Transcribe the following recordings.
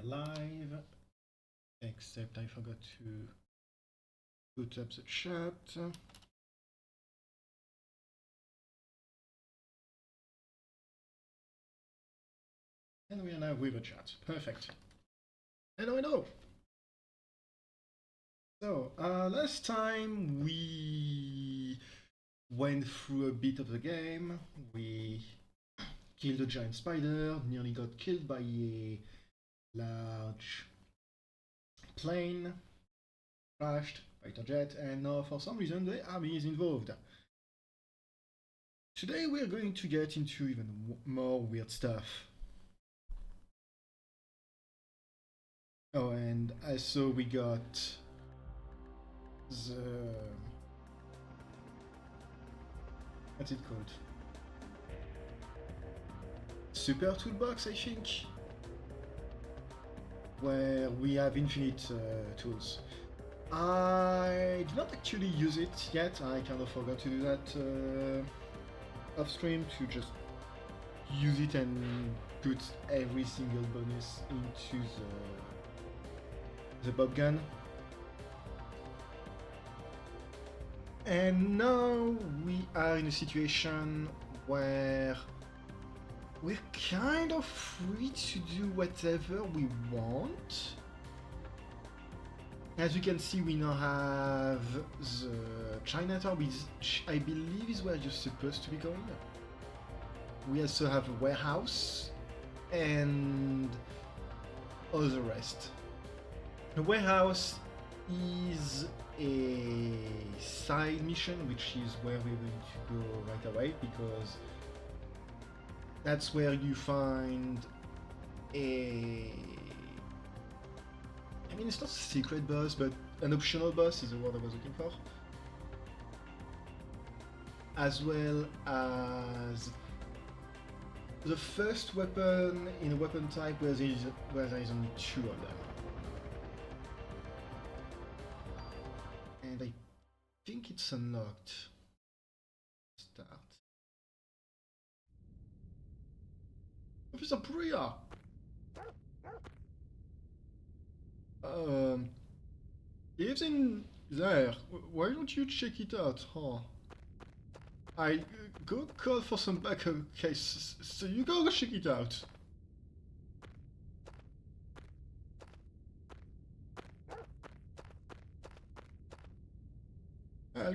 live, except I forgot to put up the chat. And we are now with a chat. Perfect. Hello. So, last time we went through a bit of the game. We killed a giant spider, nearly got killed by a large plane, crashed, fighter jet, and now for some reason the army is involved. Today we're going to get into even more weird stuff. Oh, and I saw we got the... what's it called? Super toolbox, I think? Where we have infinite tools. I did not actually use it yet, I kind of forgot to do that off stream, to just use it and put every single bonus into the bob gun. And now we are in a situation where we're kind of free to do whatever we want. As you can see, we now have the Chinatown, which I believe is where you're supposed to be going. We also have a warehouse and all the rest. The warehouse is a side mission, which is where we're going to go right away, because that's where you find a... I mean, it's not a secret boss, but an optional boss is the word I was looking for. As well as the first weapon in a weapon type where there is only 2 of them. And I think it's unlocked. Start. Officer Priya! Lives in there. Why don't you check it out, huh? I go call for some backup case, so you go check it out.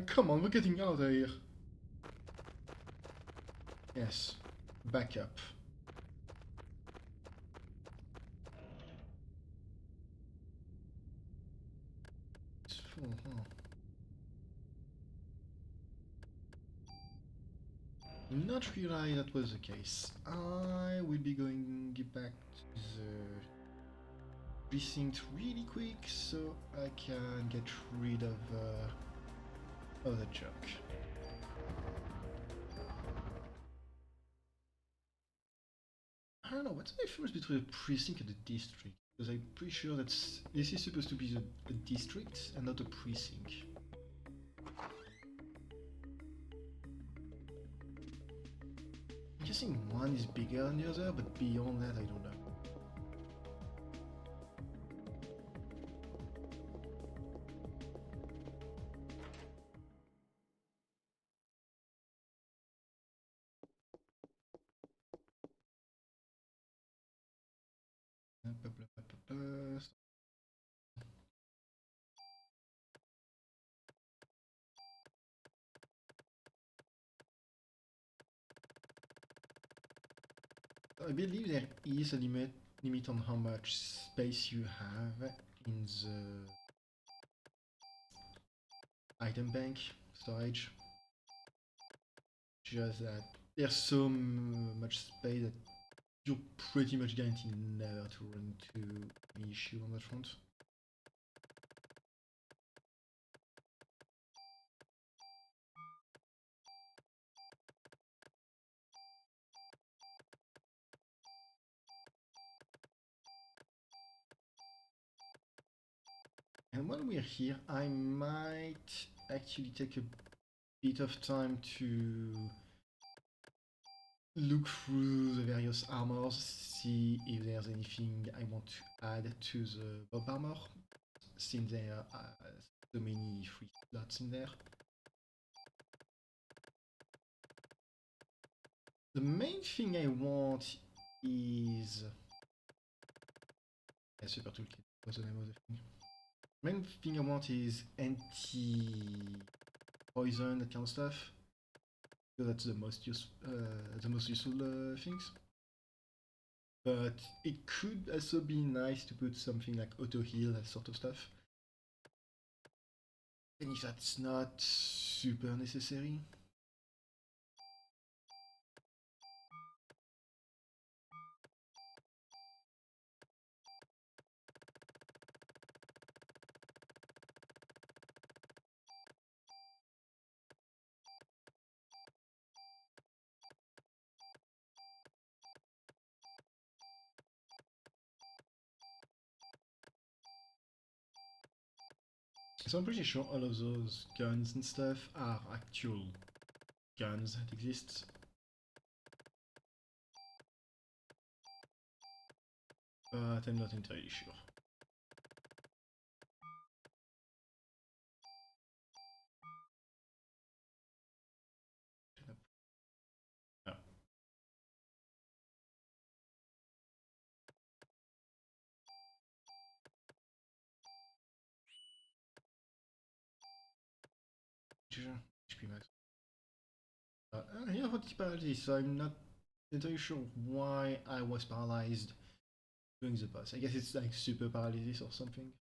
Come on, we're getting out of here. Yes, backup. It's full, huh? Not realize that was the case. I will be going back to the precinct really quick so I can get rid of the junk. I don't know, what's the difference between a precinct and a district? Because I'm pretty sure that this is supposed to be a district and not a precinct. I'm guessing one is bigger than the other, but beyond that I don't know. I believe there is a limit on how much space you have in the item bank storage. Just that there's so much space that you're pretty much guaranteed never to run into an issue on that front. And while we're here, I might actually take a bit of time to look through the various armors, see if there's anything I want to add to the Bob armor, since there are so many free slots in there. The main thing I want is... Yeah, super toolkit, what's the name of the thing? Main thing I want is anti-poison, that kind of stuff. So that's the most useful things. But it could also be nice to put something like auto heal, that sort of stuff. And if that's not super necessary. So I'm pretty sure all of those guns and stuff are actual guns that exist. But I'm not entirely sure. Oh. HP max. Yeah, what paralysis? So I'm not entirely sure why I was paralyzed during the boss. I guess it's like super paralysis or something.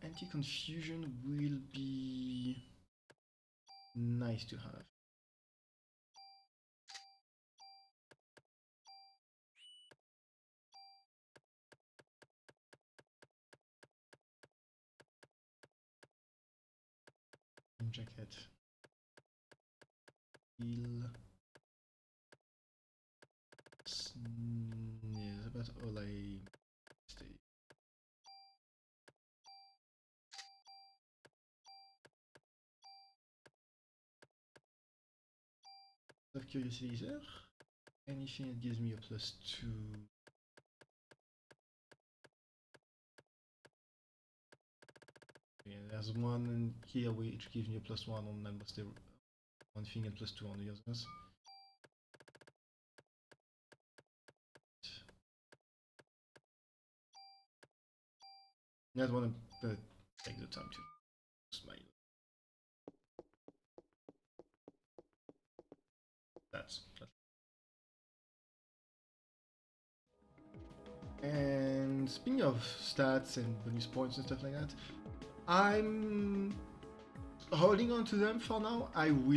Anti-confusion will be nice to have. Jacket. Heal. Yeah, that's about all I stay. Of curiosity, is there anything that gives me a +2? Yeah, there's one here which gives me a +1 on almost one thing and +2 on the others. That's one that take the time to smile. That's. And speaking of stats and bonus points and stuff like that, I'm holding on to them for now. I'm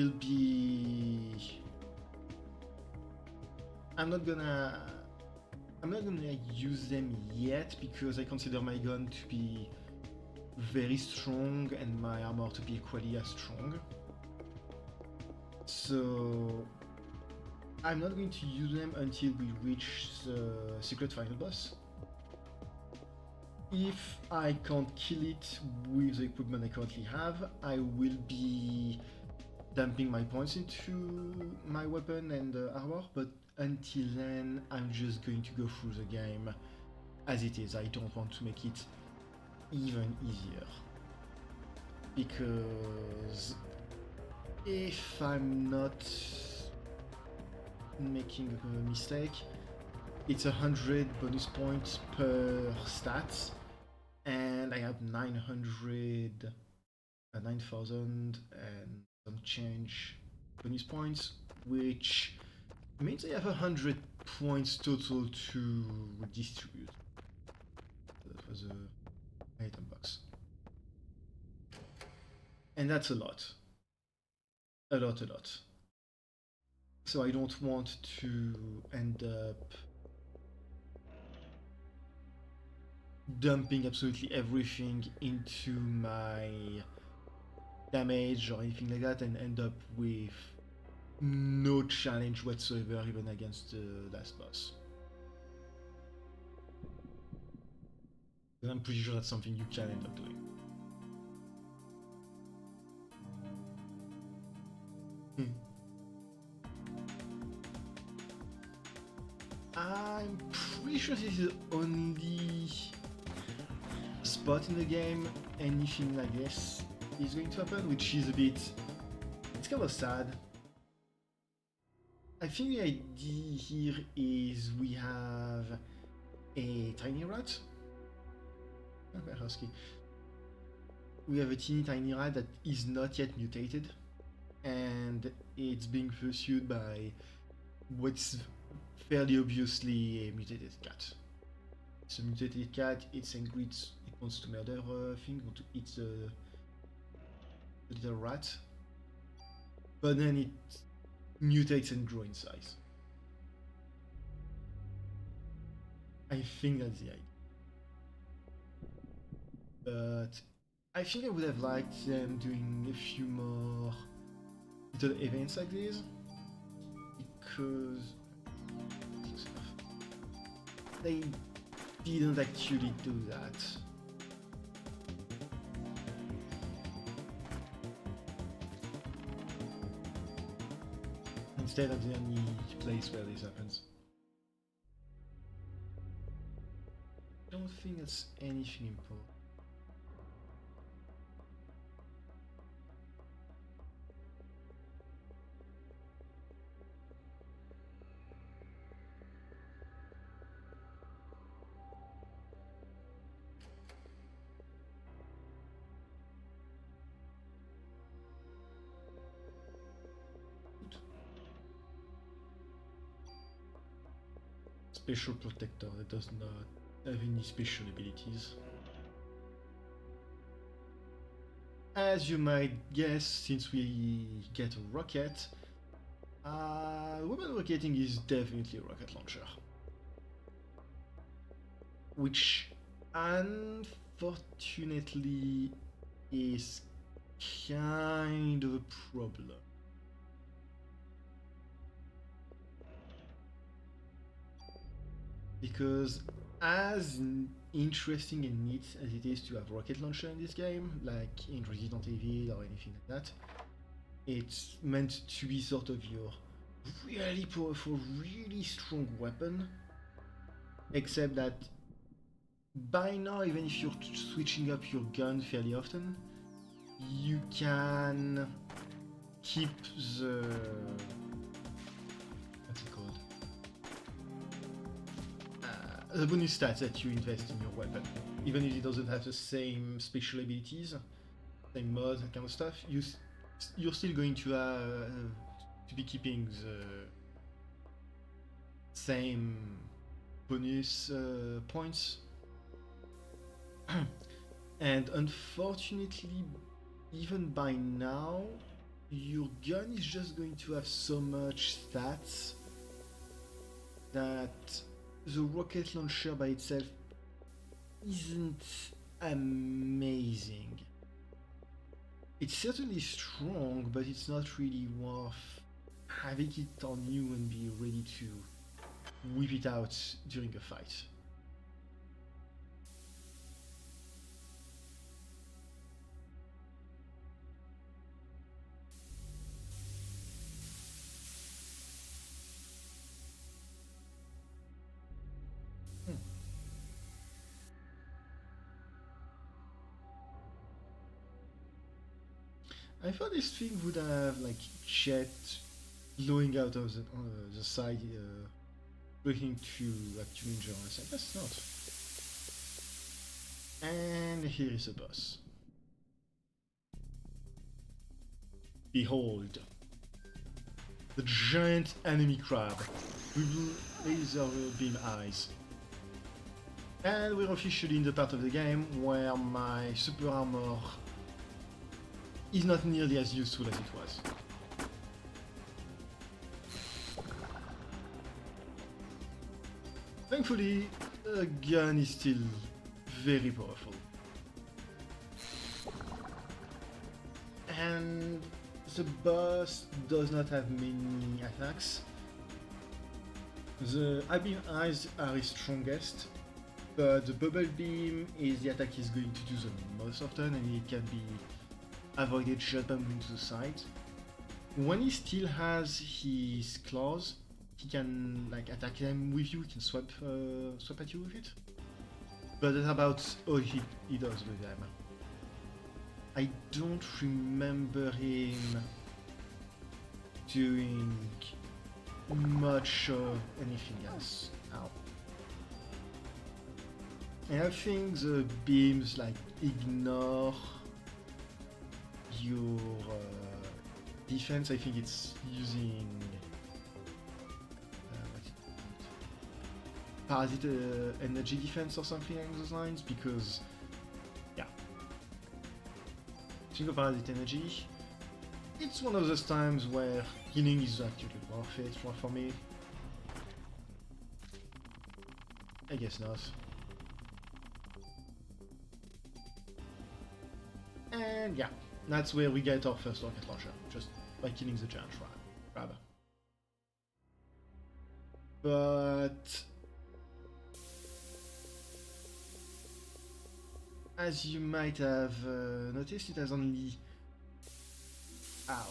not gonna use them yet because I consider my gun to be very strong and my armor to be equally as strong. So I'm not going to use them until we reach the secret final boss. If I can't kill it with the equipment I currently have, I will be dumping my points into my weapon and armor, but until then I'm just going to go through the game as it is. I don't want to make it even easier. Because if I'm not making a mistake, it's 100 bonus points per stat, and I have 9,000 and some change bonus points, which means I have 100 points total to distribute. That was a item box. And that's a lot. A lot. So I don't want to end up dumping absolutely everything into my damage or anything like that and end up with no challenge whatsoever even against the last boss. And I'm pretty sure that's something you can end up doing. I'm pretty sure this is the only spot in the game anything like this is going to happen, which is a bit... it's kind of sad. I think the idea here is we have a tiny rat. Okay, husky. We have a teeny tiny rat that is not yet mutated, and it's being pursued by what's fairly obviously a mutated cat. It's a mutated cat, it's angry, it wants to murder things, wants to eat the little rat, but then it mutates and grows in size. I think that's the idea. But I think I would have liked them doing a few more little events like this, because they didn't actually do that. Instead of the only place where this happens. I don't think that's anything important. Special protector that does not have any special abilities. As you might guess, since we get a rocket, weapon rocketing is definitely a rocket launcher. Which unfortunately is kind of a problem. Because as interesting and neat as it is to have rocket launcher in this game, like in Resident Evil or anything like that, it's meant to be sort of your really powerful, really strong weapon. Except that by now, even if you're switching up your gun fairly often, you can keep the... what's it called? The bonus stats that you invest in your weapon. Even if it doesn't have the same special abilities, same mods, that kind of stuff, you're still going to be keeping the same bonus points. And unfortunately, even by now, your gun is just going to have so much stats that the rocket launcher by itself isn't amazing. It's certainly strong, but it's not really worth having it on you and be ready to whip it out during a fight. I thought this thing would have like jet blowing out of the side, looking to actually injure us. I guess not. And here is a boss. Behold, the giant enemy crab with laser beam eyes. And we're officially in the part of the game where my super armor is not nearly as useful as it was. Thankfully, the gun is still very powerful. And the boss does not have many attacks. The high beam eyes are his strongest, but the bubble beam is the attack he's going to do the most often, and it can be avoided just by moving to the side. When he still has his claws, he can like attack them with you, he can swap at you with it. But that's about all he does with them. I don't remember him doing much of anything else now. And I think the beams like ignore your defense. I think it's using Parasite energy defense or something along those lines, because yeah, single Parasite energy, it's one of those times where healing is actually worth it for me. I guess not. And yeah, that's where we get our first rocket launcher, just by killing the giant rather. But as you might have noticed, it has only... Ow.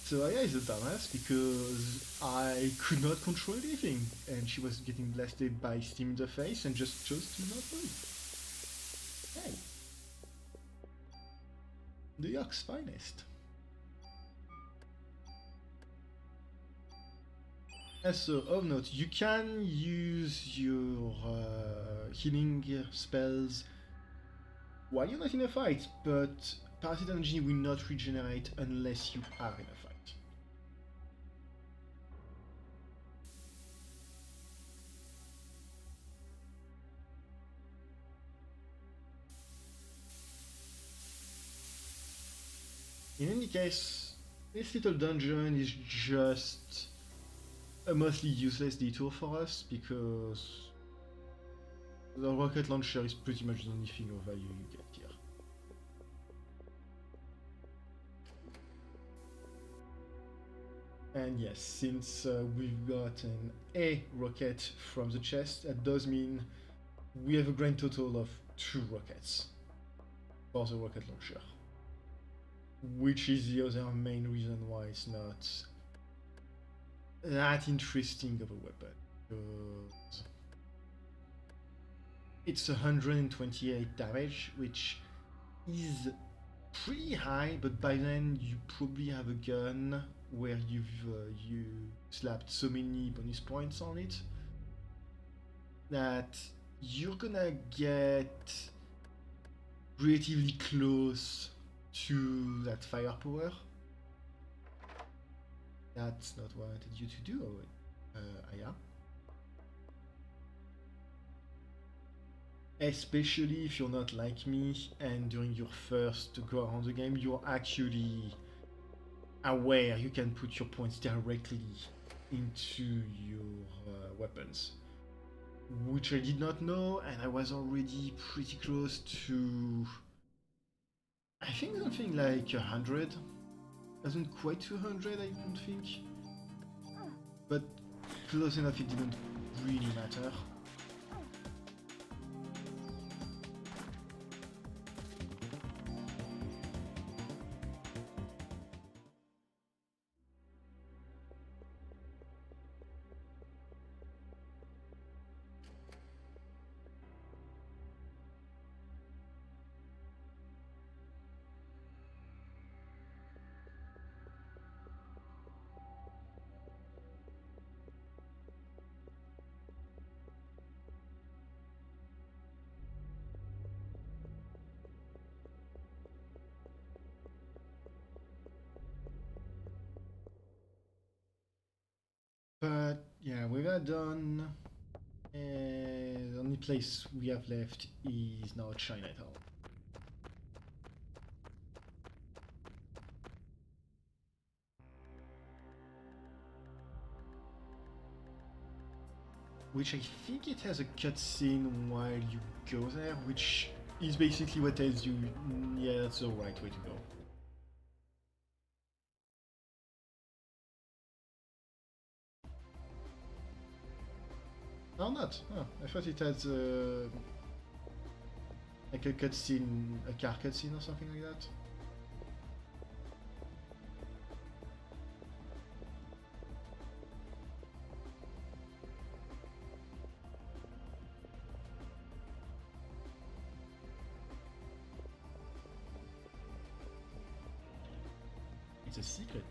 So Aya is a dumbass because I could not control anything, and she was getting blasted by steam in the face and just chose to not move. Hey. New York's finest. So, of note, you can use your healing spells while you're not in a fight, but Parasite Energy will not regenerate unless you are in a fight. In any case, this little dungeon is just a mostly useless detour for us, because the rocket launcher is pretty much the only thing of value you get here. And yes, since we've gotten a rocket from the chest, that does mean we have a grand total of 2 rockets for the rocket launcher, which is the other main reason why it's not that interesting of a weapon, because it's 128 damage, which is pretty high, but by then you probably have a gun where you've you slapped so many bonus points on it that you're gonna get relatively close to that firepower. That's not what I wanted you to do, Aya. Especially if you're not like me and during your first go around the game, you're actually aware you can put your points directly into your weapons, which I did not know, and I was already pretty close to, I think something like 100. Wasn't quite 200, I don't think, but close enough it didn't really matter. But yeah, with that done, the only place we have left is now Chinatown. Which I think it has a cutscene while you go there, which is basically what tells you, yeah, that's the right way to go. Oh, not? Oh, I thought it had like a cutscene, a car cutscene or something like that. it's a secret.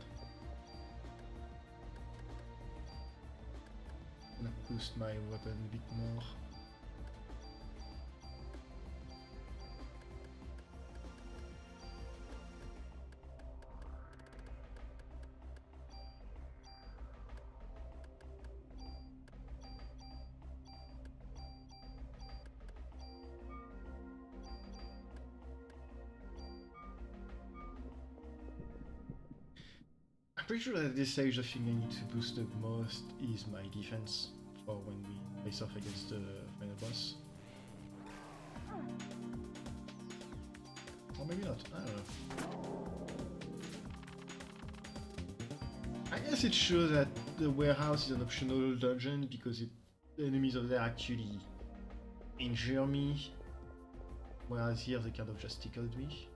I'm gonna boost my weapon a bit more. I'm pretty sure that at this stage the thing I need to boost the most is my defense for when we face off against the final boss. Or maybe not, I don't know. I guess it shows that the warehouse is an optional dungeon because the enemies of there actually injure me, whereas here they kind of just tickled me.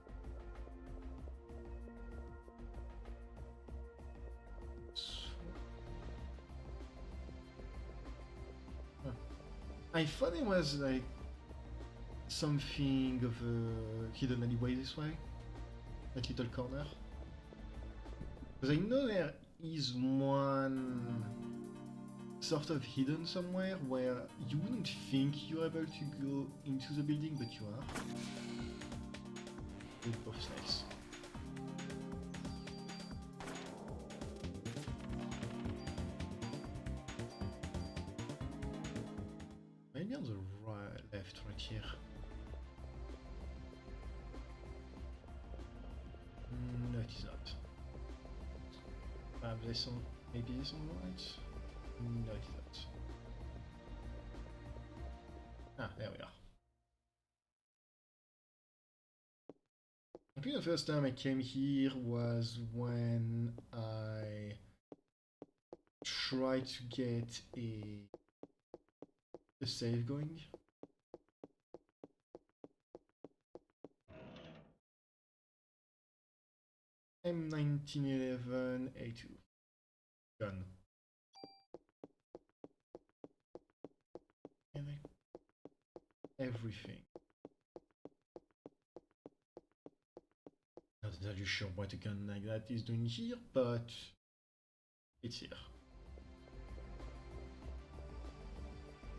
I thought it was like something of a hidden alleyway this way, that little corner. Because I know there is one sort of hidden somewhere where you wouldn't think you're able to go into the building, but you are. With both snakes. Maybe on the left, right here. No, it is not. This on, maybe this on the right? No, it is not. Ah, there we are. I think the first time I came here was when I tried to get a save going. M1911 A2 gun. Everything. Not entirely sure what a gun like that is doing here, but it's here.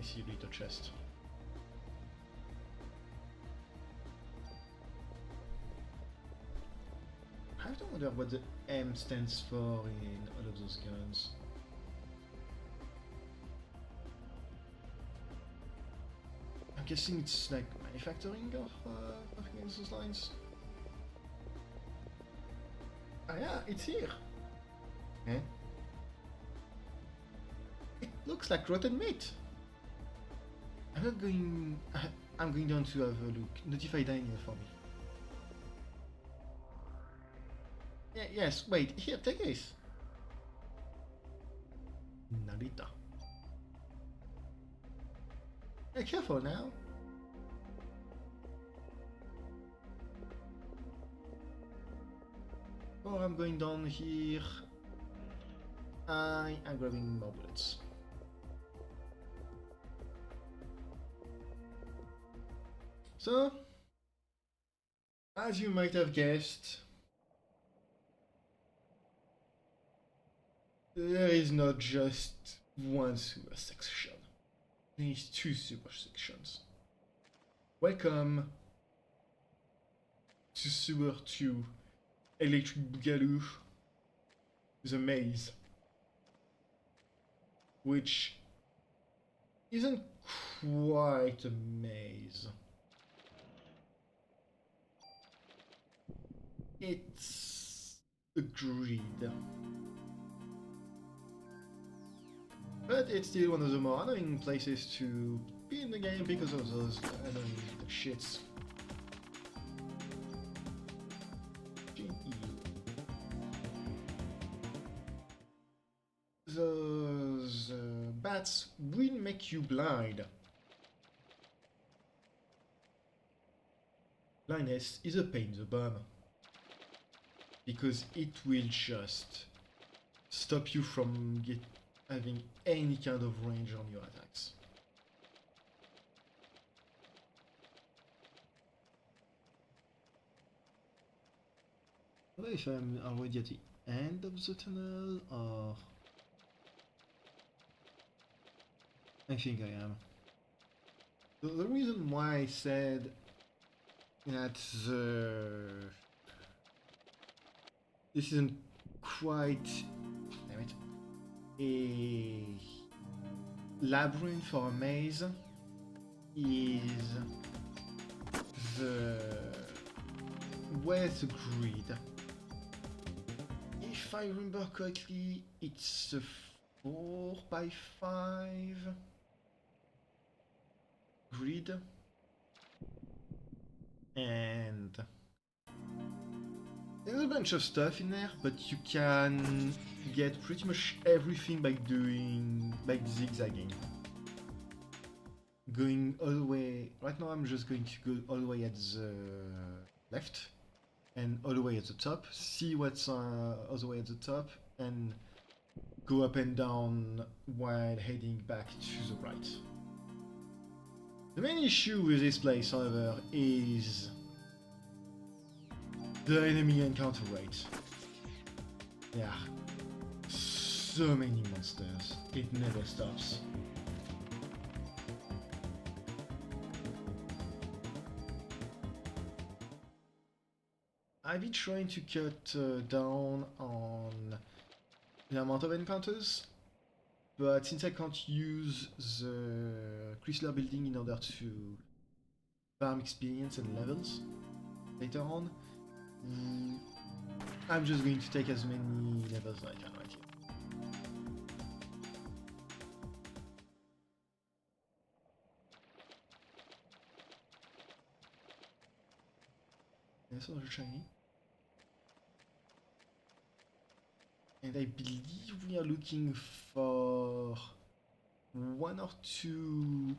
I see a little chest. I have to wonder what the M stands for in all of those guns. I'm guessing it's like manufacturing of against those lines. Ah yeah, it's here. Eh? It looks like rotten meat. I'm not going. I'm going down to have a look. Notify Daniel for me. Yeah, yes, wait, here, take this. Narita. Hey, careful now. Oh, I'm going down here. I am grabbing more bullets. So, as you might have guessed, there is not just one sewer section. There is two sewer sections. Welcome to Sewer 2 Electric Boogaloo, the maze, which isn't quite a maze. It's a grid. But it's still one of the more annoying places to be in the game because of those annoying shits. Those bats will make you blind. Blindness is a pain in the bum, because it will just stop you from having any kind of range on your attacks. I don't know if I'm already at the end of the tunnel, or... I think I am. The reason why I said that this isn't quite, damn it, a labyrinth or a maze is the where's the grid. If I remember correctly, it's a 4x5 grid, and there's a bunch of stuff in there, but you can get pretty much everything by zigzagging. Going all the way, right now I'm just going to go all the way at the left and all the way at the top, see what's all the way at the top, and go up and down while heading back to the right. The main issue with this place, however, is the enemy encounter rate. There are so many monsters, it never stops. I've been trying to cut down on the amount of encounters, but since I can't use the Chrysler building in order to farm experience and levels later on, I'm just going to take as many levels as I can right here. That's also shiny. And I believe we are looking for 1 or 2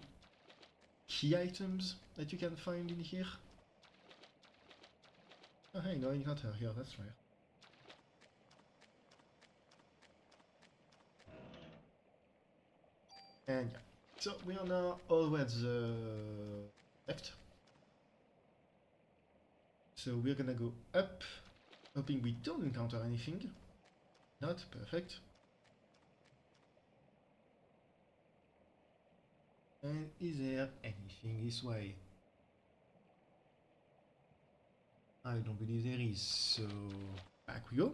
key items that you can find in here. Oh hey, no encounter here, that's right. And yeah, so we are now all the way at the left. So we're gonna go up, hoping we don't encounter anything. Not perfect. And is there anything this way? I don't believe there is, so back we go.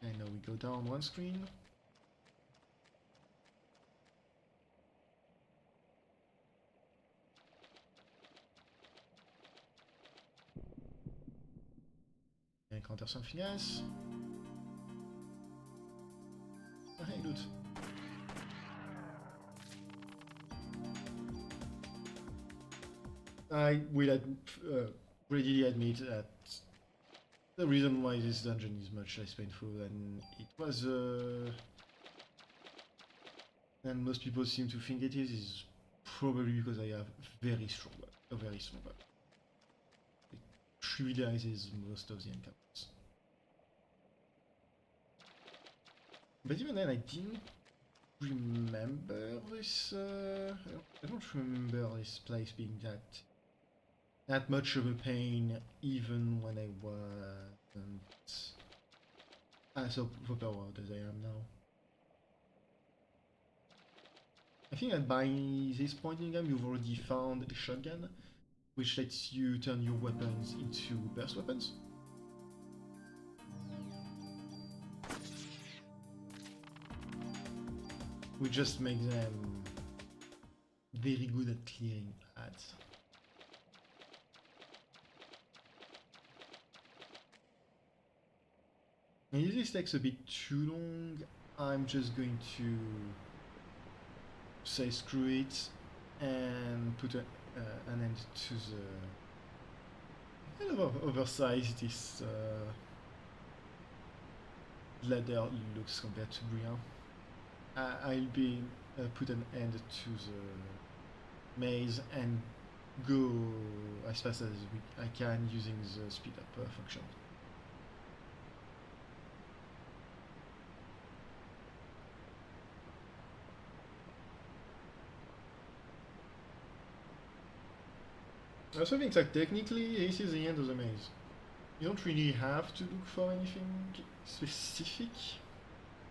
And now we go down one screen. Encounter something else. Oh, hey, loot. I will readily admit that the reason why this dungeon is much less painful than it was, than most people seem to think it is probably because I have a very strong weapon. It trivializes most of the encounters. But even then, I didn't remember this. I don't remember this place being that much of a pain, even when I wasn't as overpowered as I am now. I think that by this point in the game, you've already found a shotgun, which lets you turn your weapons into burst weapons. We just make them very good at clearing ads. And if this takes a bit too long, I'm just going to say screw it and put an end to the kind of oversized this ladder looks compared to Brian. I'll be put an end to the maze and go as fast as I can using the speed up function. I also think that technically this is the end of the maze. You don't really have to look for anything specific,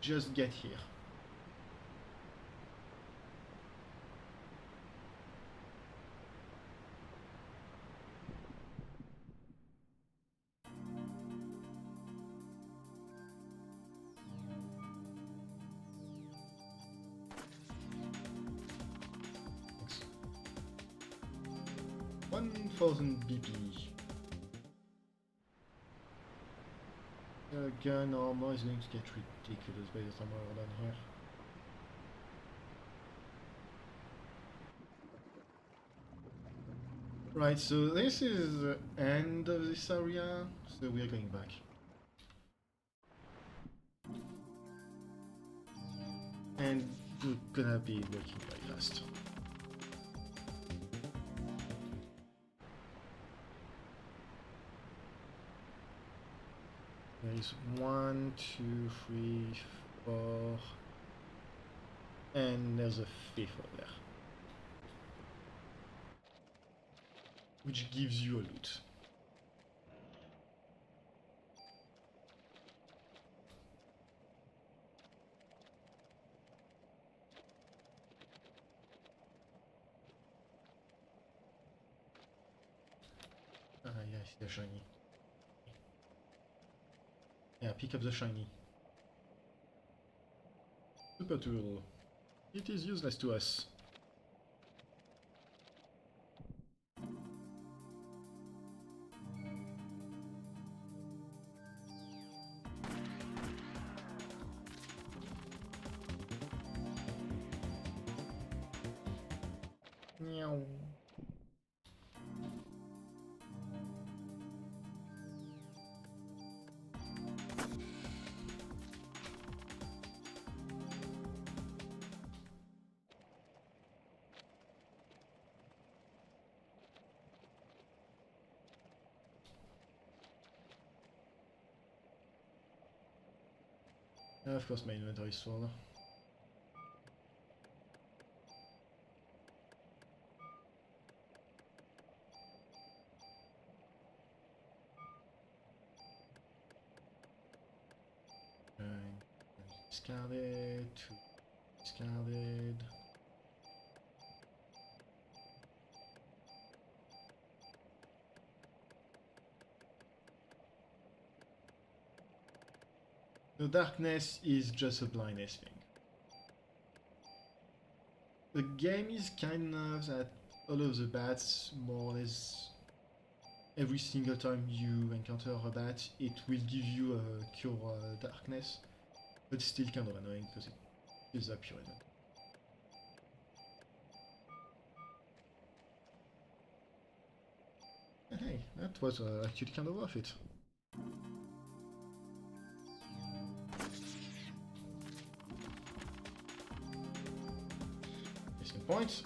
just get here. Thanks. 1000 BP. Gun armor is going to get ridiculous by the time we're done here. Right, so this is the end of this area, so we are going back. And we're gonna be working very fast. There's 1, 2, 3, 4, and there's a 5th over there, which gives you a loot. Ah yeah, I see the shiny. Yeah, pick up the shiny. Super tool. It is useless to us. Meow. Of course my inventory is full. Discarded, discarded. The darkness is just a blindness thing. The game is kind of that all of the bats, more or less, every single time you encounter a bat, it will give you a cure darkness, but it's still kind of annoying because it fills up your inventory. And hey, that was actually kind of worth it. Missing point.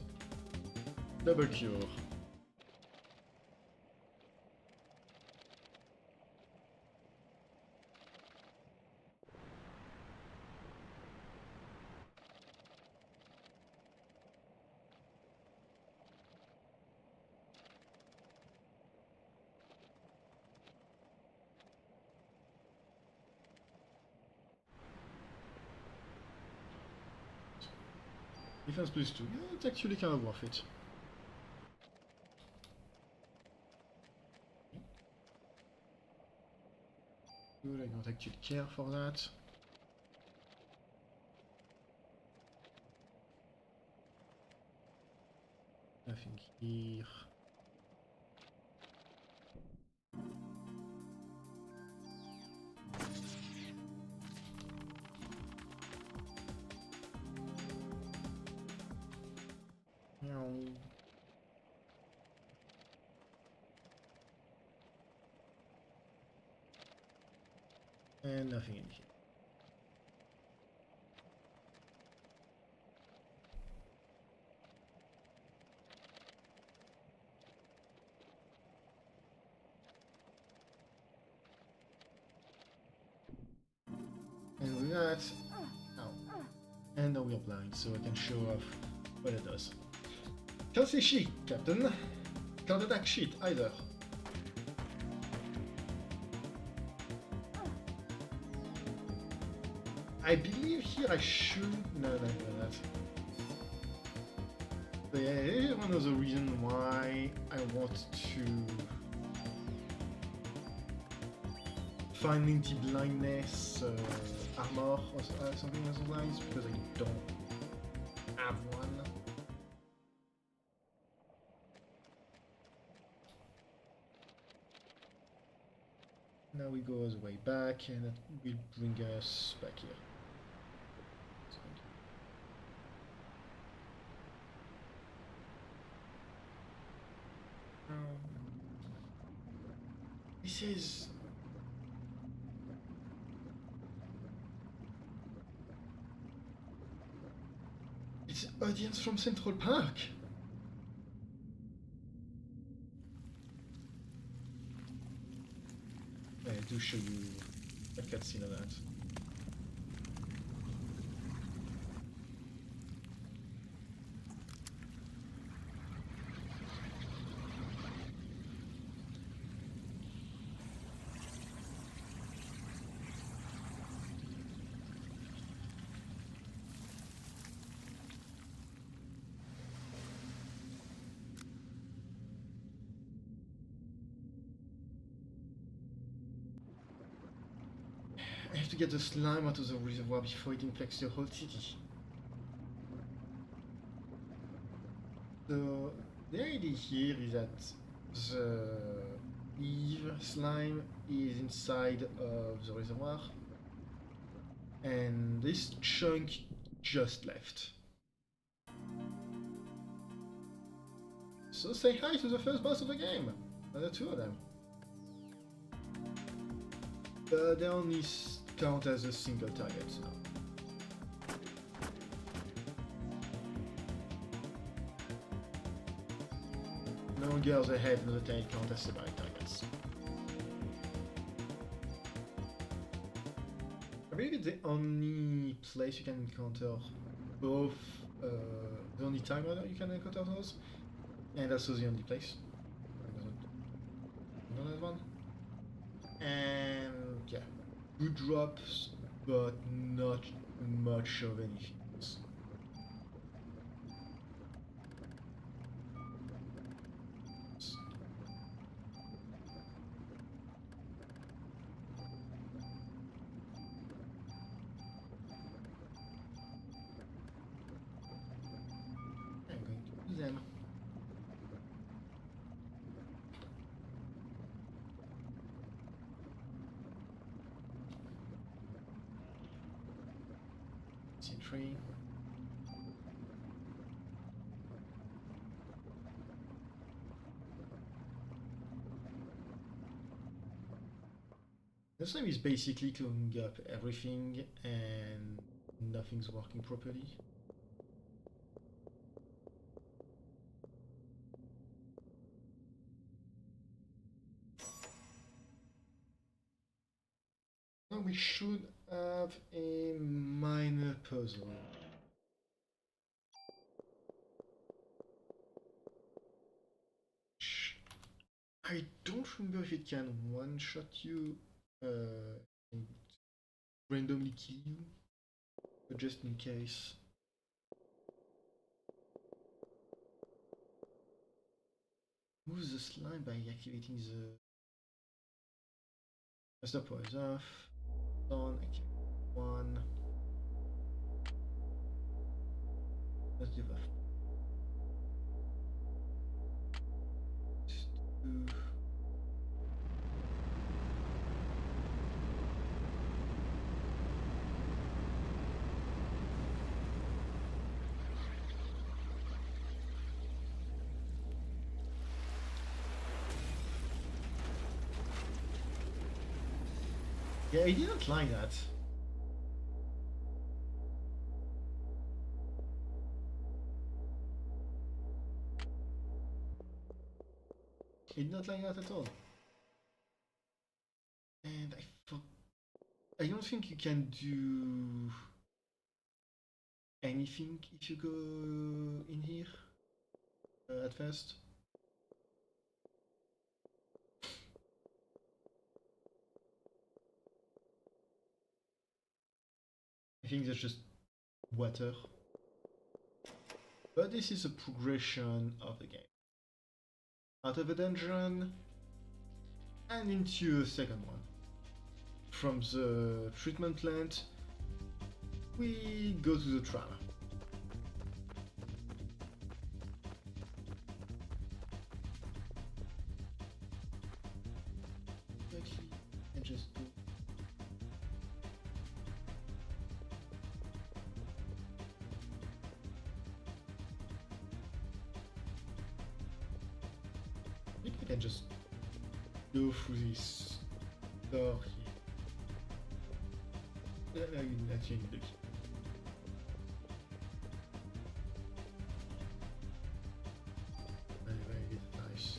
Double cure. Defense plus 2, yeah, it's actually kind of worth it. Good, I don't actually care for that. Nothing here. And nothing in here. And with that, ow. And now we are blind, so I can show off what it does. Can't see shit, Captain. Can't attack shit either. I believe here I should... No, that. But yeah, this is one of the reasons why I want to find anti-blindness armor or something along those lines, because I don't have one. Now we go all the way back, and that will bring us back here. This is... It's an audience from Central Park! I do show you a cutscene of that. I have to get the slime out of the reservoir before it infects the whole city. So the idea here is that the Eve slime is inside of the reservoir, and this chunk just left. So say hi to the first boss of the game. There are two of them. They only count as a single target now. No girls ahead in the tail count as separate targets. I believe it's the only place you can encounter both, the only time you can encounter those, and also the only place. Another one. And yeah, good drops, but not much of anything else. I'm going to do them. Tree. This time is basically cleaning up everything and nothing's working properly. Now we should have a minor puzzle. I don't remember if it can one-shot you, and randomly kill you, but just in case. Move the slime by activating the stopwatch is off. On, activate one. Let's do that. Two. Yeah, I didn't like that. I did not like that at all. And I don't think you can do anything if you go in here at first. I I think that's just water. But this is a progression of the game. Out of a dungeon and into a second one. From the treatment plant, we go to the tram. Actually, and just do. I think we can just go through this door here. Actually, need the key. Very nice.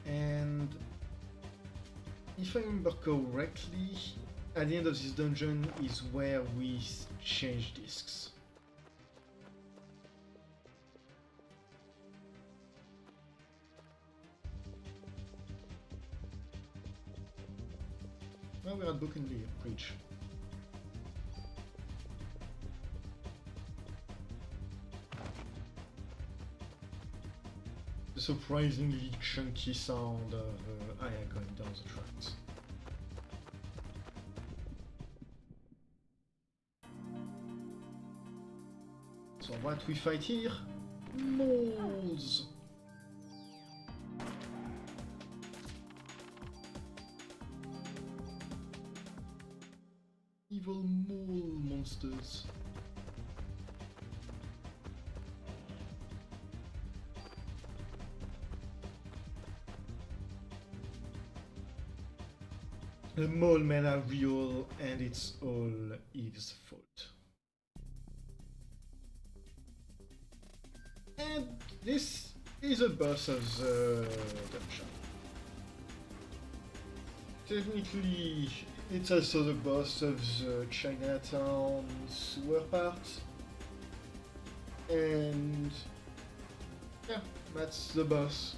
And if I remember correctly, at the end of this dungeon is where we change discs. Now we're at Buckenley Bridge. The surprisingly chunky sound of Aya going down the tracks. So what we fight here? Moles! Evil mole monsters. The mole men are real and it's all Eve's fault. And this is a boss of the dungeon. Technically, it's also the boss of the Chinatown sewer part. And yeah, that's the boss.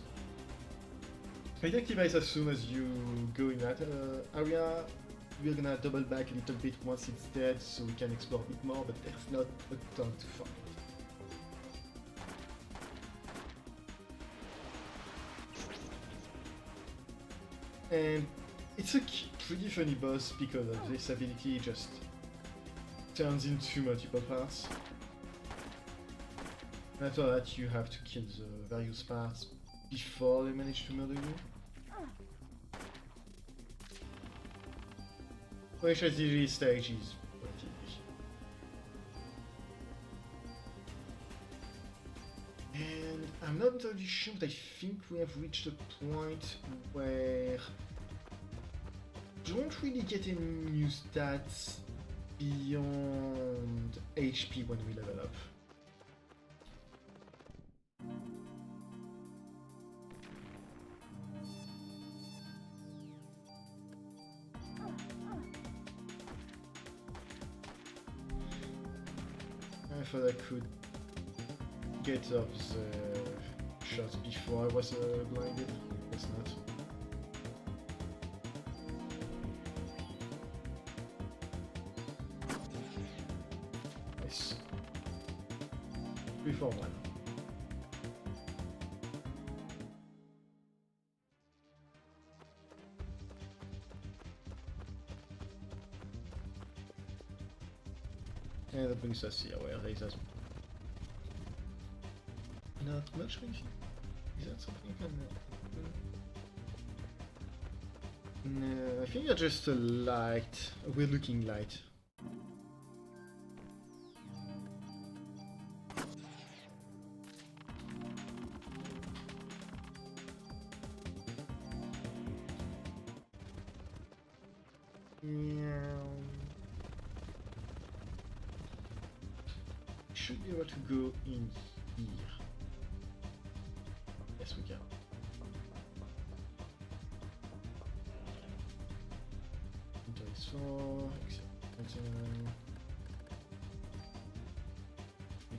It activates as soon as you go in that area. We're gonna double back a little bit once it's dead so we can explore a bit more, but there's not a ton to find. And it's a pretty funny boss because of this ability just turns into multiple parts. And after that you have to kill the various parts before they manage to murder you. Which at the stage is relatively. And I'm not entirely sure, but I think we have reached a point where don't really get any new stats beyond HP when we level up. I thought I could get off the shots before I was blinded. Guess not. Nice. 3 for 1. And that brings us here, where there is not much anything. Is that something I can... No, I think you're just a light, a weird looking light. Should be able to go in here. Yes, we can. Intéressant.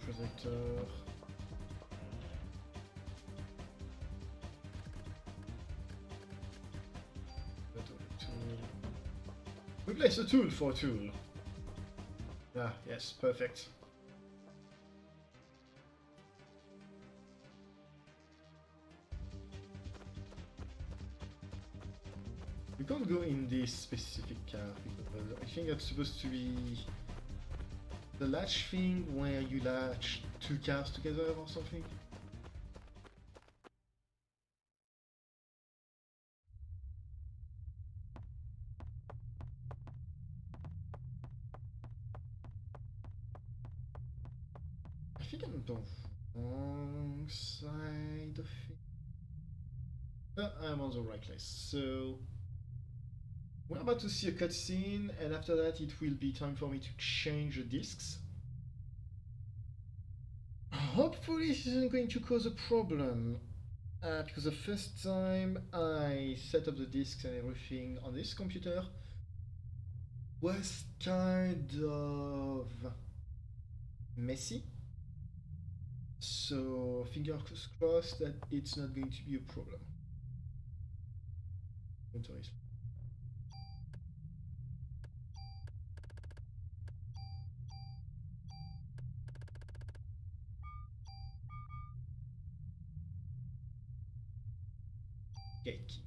Projecteur. replace a tool for a tool. Ah, yes, perfect. We can't go in this specific car because I think that's supposed to be the latch thing where you latch two cars together or something. I think I'm on the wrong side of it. I'm on the right place. So we're about to see a cutscene, and after that it will be time for me to change the discs. Hopefully this isn't going to cause a problem. Because the first time I set up the discs and everything on this computer was kind of messy. So fingers crossed that it's not going to be a problem. Gate key.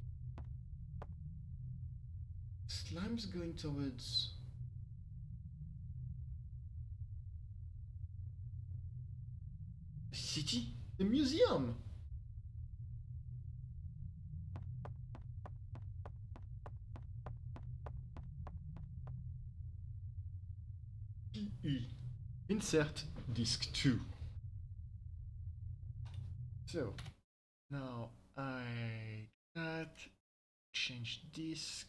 Slime's going towards the city, the museum. PE. Insert disk 2. So now I got change disk.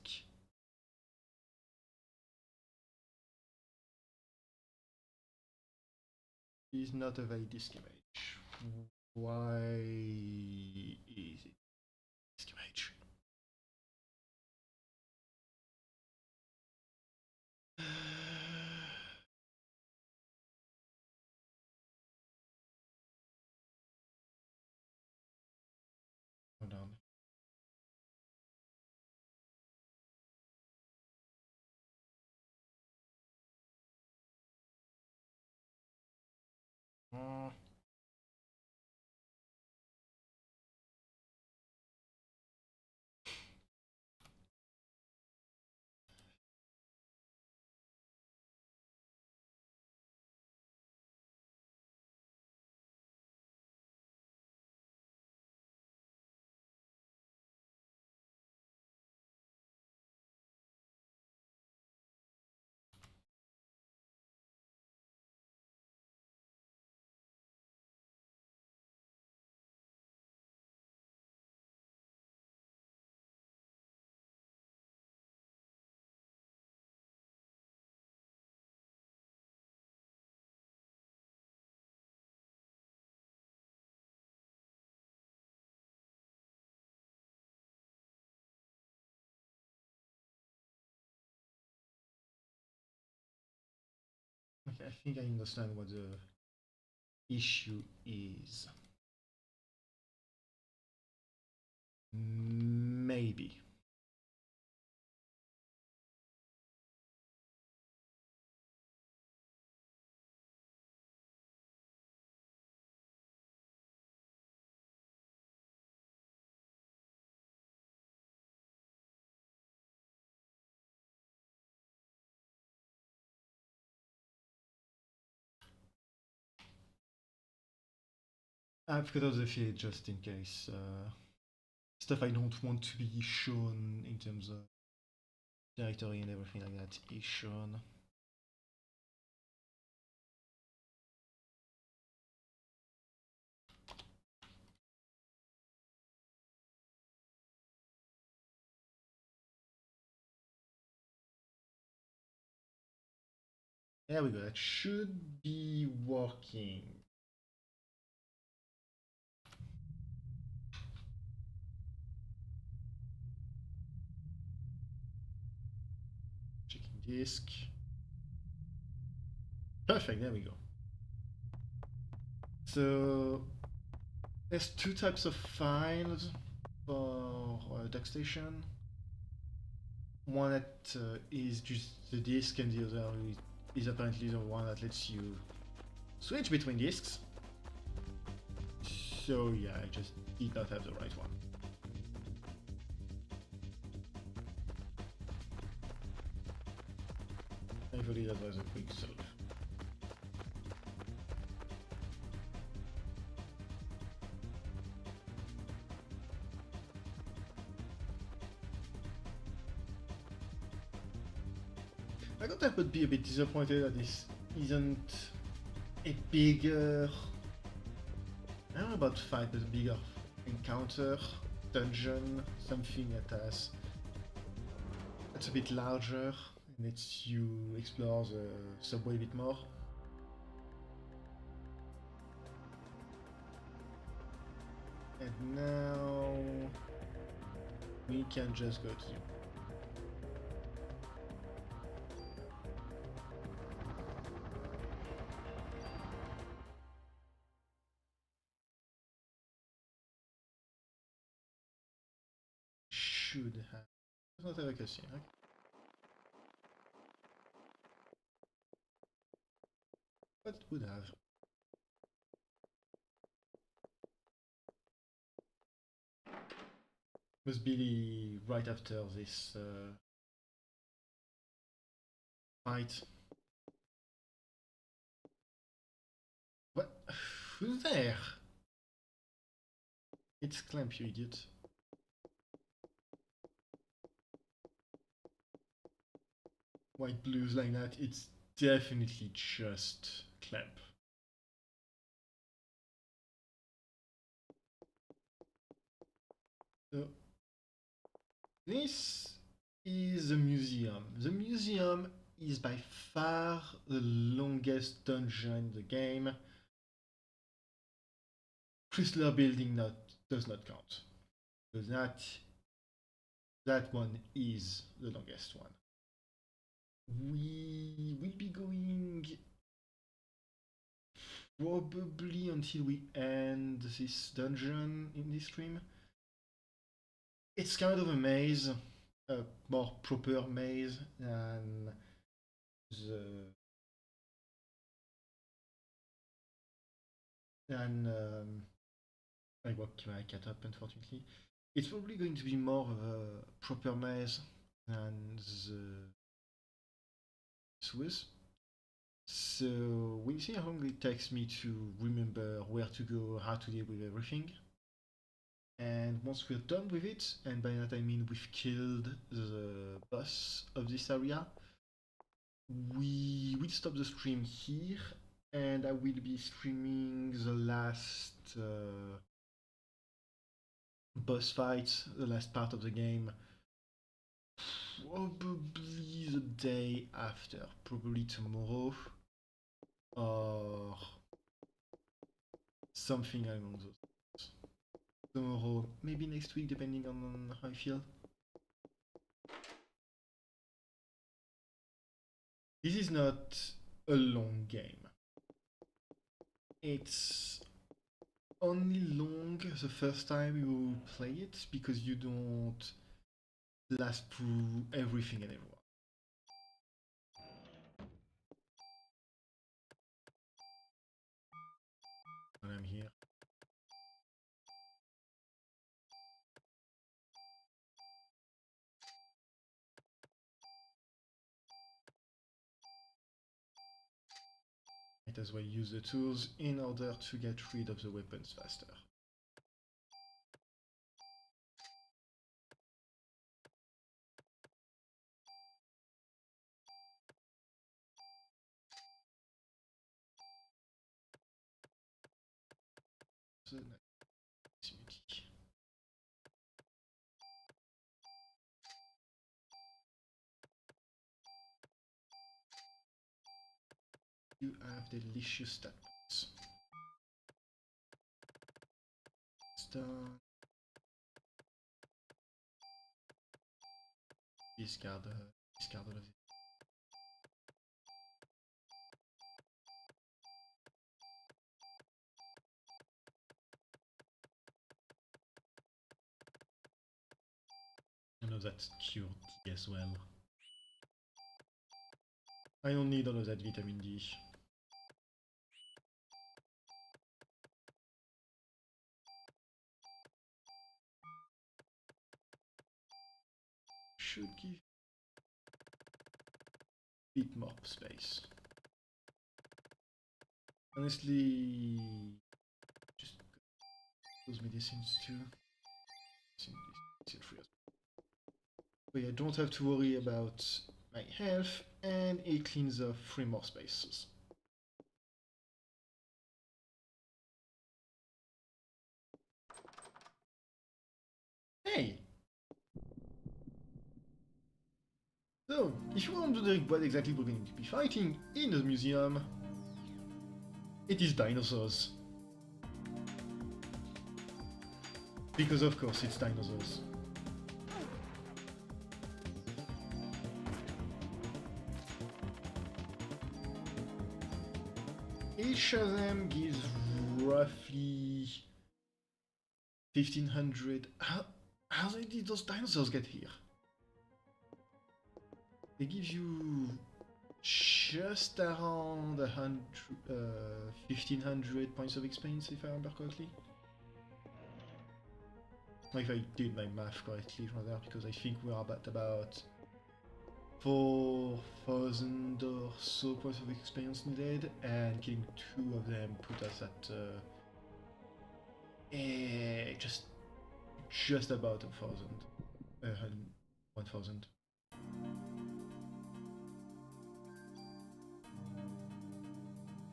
Is not a valid disk image. Why is it disk image? Hold on. Okay, I think I understand what the issue is. Maybe. I've cut off the feed just in case. Stuff I don't want to be shown in terms of directory and everything like that is shown. There we go, that should be working. Checking disk. Perfect, there we go. So there's two types of files for DuckStation. one that is just the disc, and the other is apparently the one that lets you switch between discs. So yeah, I just did not have the right one. Thankfully that was a quick solve. I thought I would be a bit disappointed that this isn't a bigger, I don't know about fight, but a bigger encounter, dungeon, something that's a bit larger and lets you explore the subway a bit more. And now we can just go to the should have. Does not have a cutscene. Okay. But it would have. Must be right after this fight. What? Who's there? It's Clamp, you idiot. White blues like that, it's definitely just Clamp. So, this is the museum. The museum is by far the longest dungeon in the game. Chrysler Building does not count. So that one is the longest one. We will be going probably until we end this dungeon in this stream. It's kind of a maze, a more proper maze than the I woke my cat up, unfortunately. It's probably going to be more of a proper maze than the Swiss. So we'll see how long it takes me to remember where to go, how to deal with everything. And once we're done with it, and by that I mean we've killed the boss of this area, we will stop the stream here, and I will be streaming the last boss fight, the last part of the game, probably the day after, probably tomorrow, or something along those lines. Tomorrow, maybe next week, depending on how I feel. This is not a long game. It's only long the first time you play it because you don't blast through everything and everyone. When I'm here. Might as well use the tools in order to get rid of the weapons faster. So you have delicious stat points. Stone. Discard all of it. I know that's cured tea as well. I don't need all of that vitamin D. Should give a bit more space. Honestly, just those medicines too. But I don't have to worry about my health, and it cleans up 3 more spaces. Hey! So, if you want to know what exactly we're going to be fighting in the museum, it is dinosaurs. Because of course it's dinosaurs. Each of them gives roughly 1500. How did those dinosaurs get here? They give you just around 1500 points of experience, if I remember correctly. If I did my math correctly, rather, because I think we are at about 4000 or so points of experience needed, and killing 2 of them put us at just about 1000.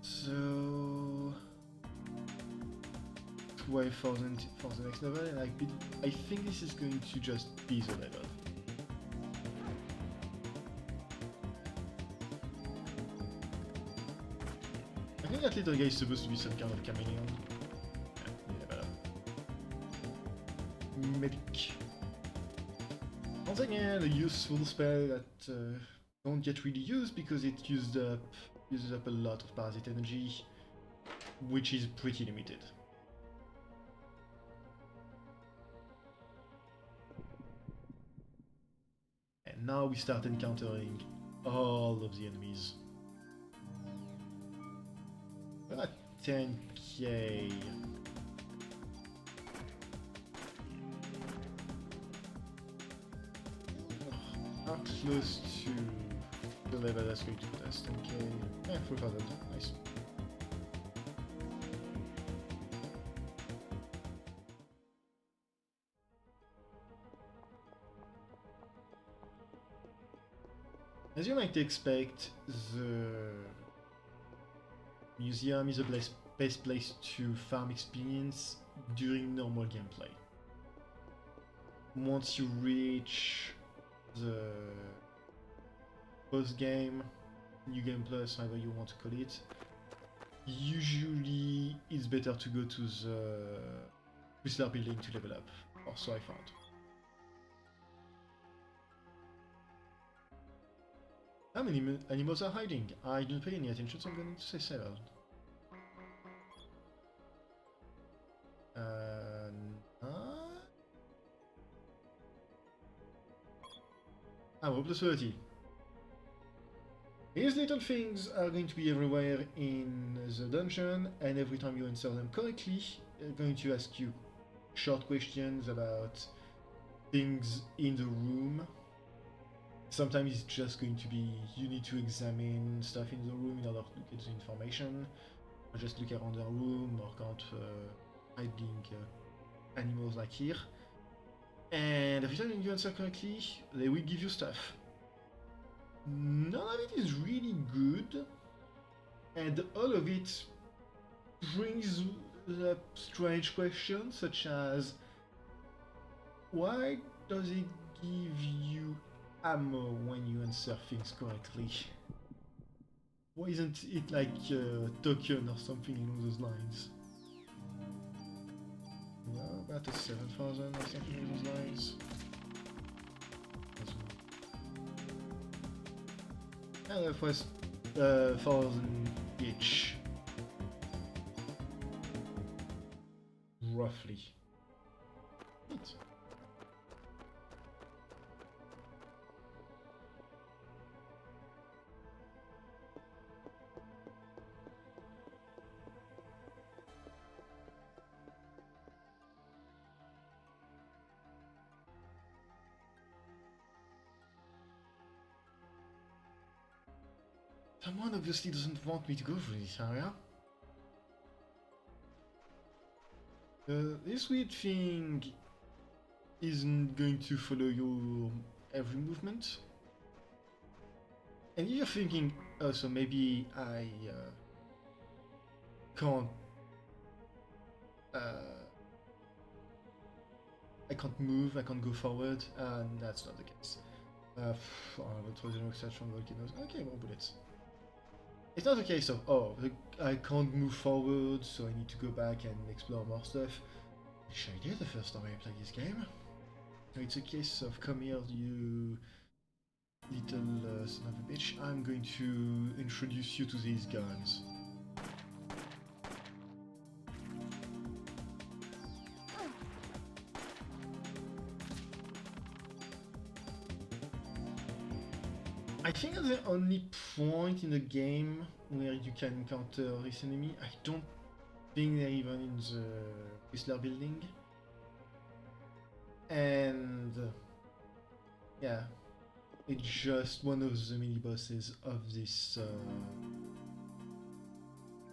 So 12,000 for the next level, and I think this is going to just be the level. I think that little guy is supposed to be some kind of chameleon. Yeah, medic. Once again, a useful spell that don't get really used because it uses up a lot of parasite energy, which is pretty limited. And now we start encountering all of the enemies. We're at 10k. How close to the level that's going to put us? 10k. Yeah, 4,000. Nice. As you might expect, the museum is the best place to farm experience during normal gameplay. Once you reach the post-game, new game plus, however you want to call it, usually it's better to go to the Chrysler building to level up, or so I found. How many animals are hiding? I didn't pay any attention, so I'm going to say 7. Plus 30. These little things are going to be everywhere in the dungeon, and every time you answer them correctly, they're going to ask you short questions about things in the room. Sometimes it's just going to be you need to examine stuff in the room in order to get the information, or just look around the room, or count hiding animals like here. And every time you answer correctly, they will give you stuff. None of it is really good, and all of it brings up strange questions, such as why does it give you ammo when you answer things correctly? Why isn't it like a token or something along those lines? Well, about a 7,000 or something along those lines. And that was 1,000 each. Roughly. Neat. Someone obviously doesn't want me to go through this area. This weird thing isn't going to follow your every movement. And you're thinking, oh, so maybe I can't move, I can't go forward, and that's not the case. That was an exception from volcanoes. Okay, more bullets. It's not a case of, oh, I can't move forward, so I need to go back and explore more stuff. Which I did the first time I played this game. So it's a case of, come here, you little son of a bitch, I'm going to introduce you to these guns. I think the only point in the game where you can encounter this enemy, I don't think they're even in the Whistler building. And yeah, it's just one of the mini bosses of this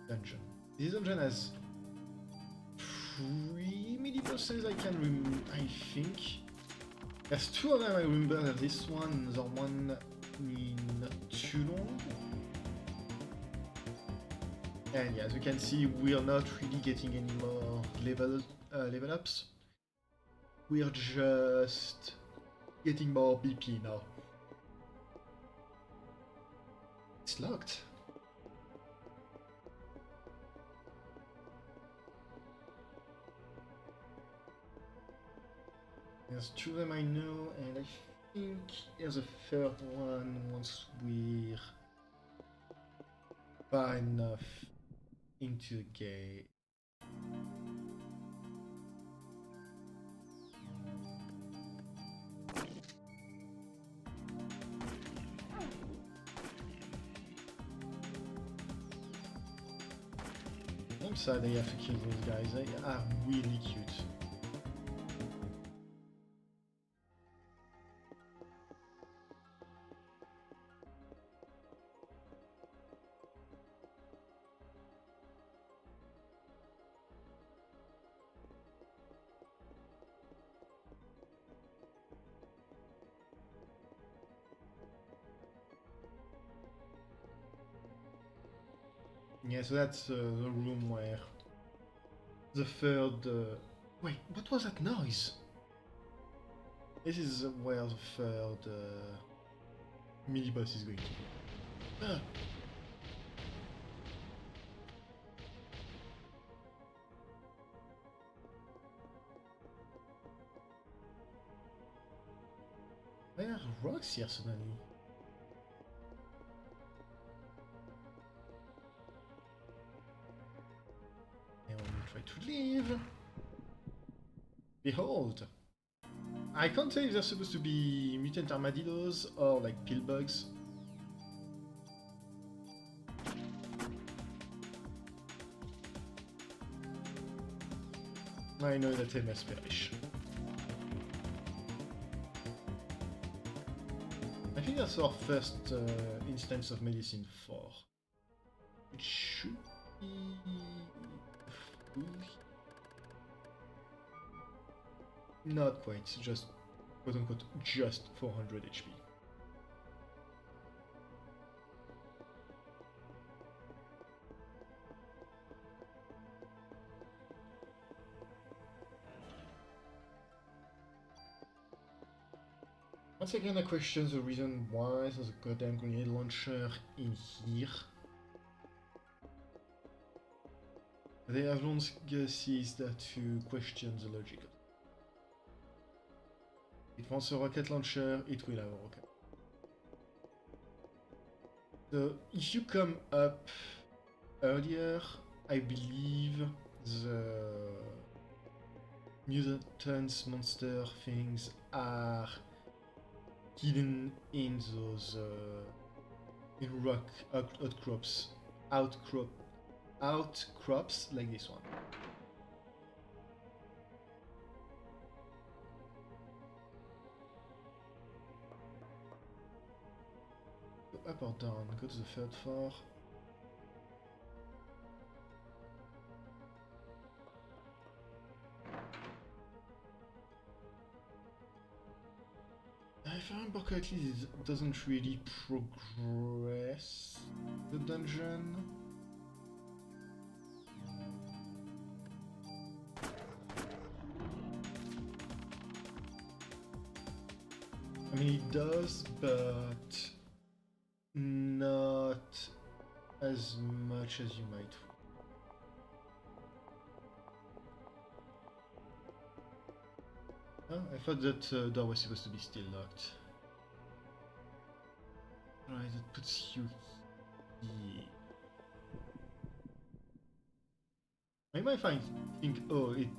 dungeon. This dungeon has 3 mini bosses I think. There's 2 of them I remember, this one, the one not too long. And yeah, as you can see, we are not really getting any more level ups. We are just getting more BP now. It's locked. There's 2 of them I know, and I think there's a 3rd one once we're far enough into the gate. I'm sad they have to kill those guys, they are really cute. Yeah, so that's the room where the 3rd... Wait, what was that noise? This is where the 3rd mini-boss is going to be. Ah. There are rocks here suddenly. Try to leave. Behold! I can't tell if they're supposed to be mutant armadillos or like pill bugs. I know that they must perish. I think that's our first instance of medicine 4. It should be... Not quite, just quote unquote just 400 HP. Once again, I question the reason why there's a goddamn grenade launcher in here. They have long guesses that to question the logic of it. It wants a rocket launcher, it will have a rocket. So if you come up earlier, I believe the mutants monster things are hidden in those in rock outcrops like this one. up or down? Go to the third floor. If I remember correctly, it doesn't really progress the dungeon. I mean, it does, but not as much as you might. Oh, I thought that door was supposed to be still locked. Right, that puts you here. I might think, oh, it's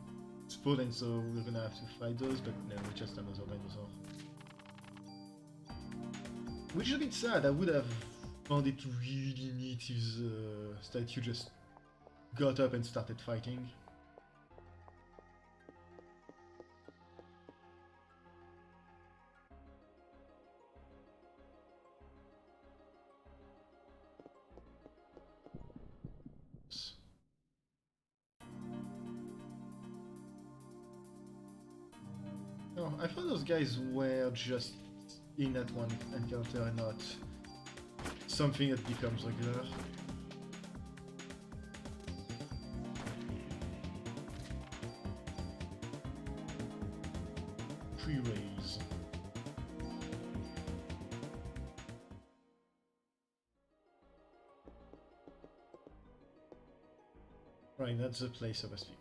spawning, so we're gonna have to fight those, but no, it's just another dinosaur. Which is a bit sad. I would have found it really neat if the statue just got up and started fighting. No, I thought those guys were just in that one encounter and not something that becomes regular. Pre-raise. Right, that's the place I was thinking.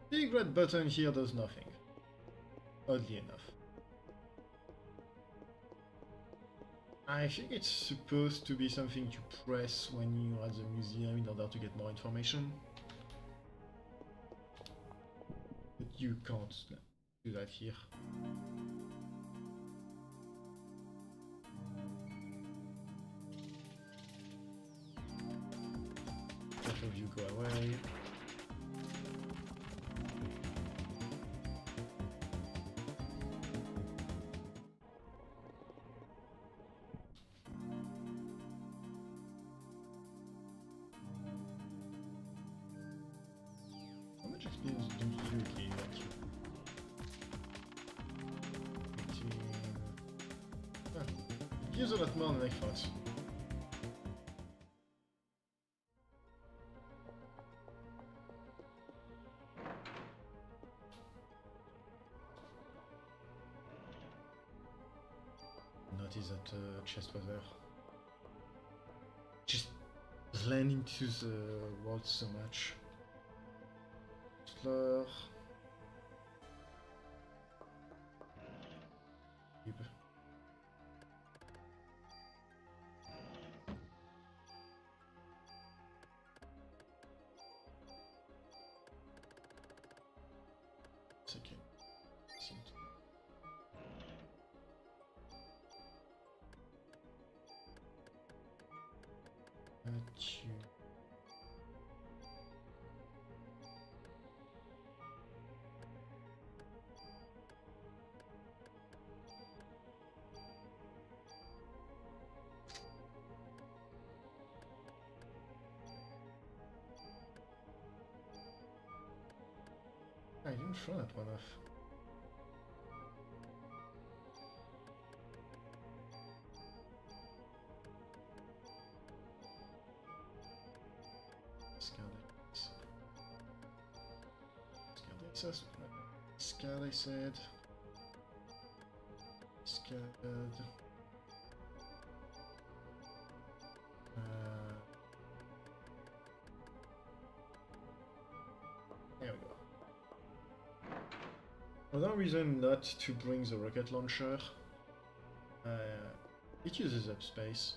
Big red button here does nothing. Oddly enough. I think it's supposed to be something to press when you're at the museum in order to get more information. But you can't do that here. Both of you go away. How much experience do you gain at you? 18. Ah, it gives a lot more than I thought. Notice that chest was there. Just blend into the world so much. Floor. It's okay. You. I didn't throw that one off. Scared, I said. Scared. There we go. Another reason not to bring the rocket launcher. It uses up space.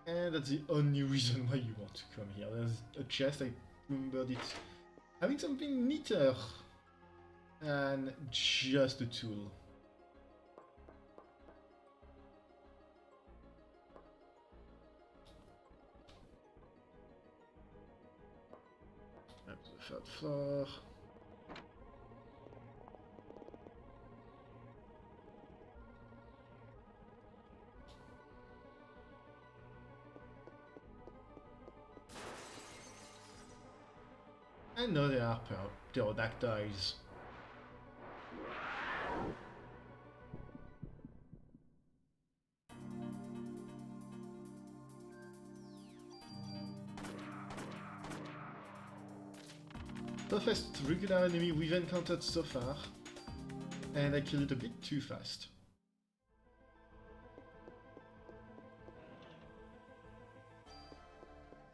And that's the only reason why you want to come here. There's a chest, I remembered it having something neater than just a tool. Up to the third floor. I know there are pterodactyls. Toughest regular enemy we've encountered so far, and I killed it a bit too fast.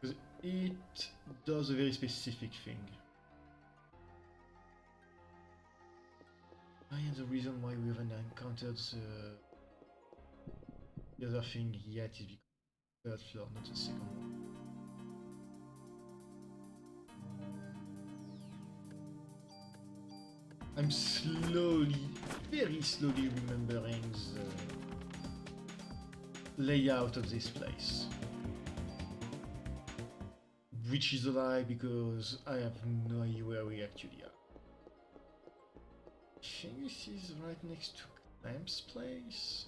Because it does a very specific thing. And the reason why we haven't encountered the other thing yet is because the third floor, not the second one. I'm slowly, very slowly remembering the layout of this place. Which is a lie because I have no idea where we actually are. I think this is right next to Clamp's place.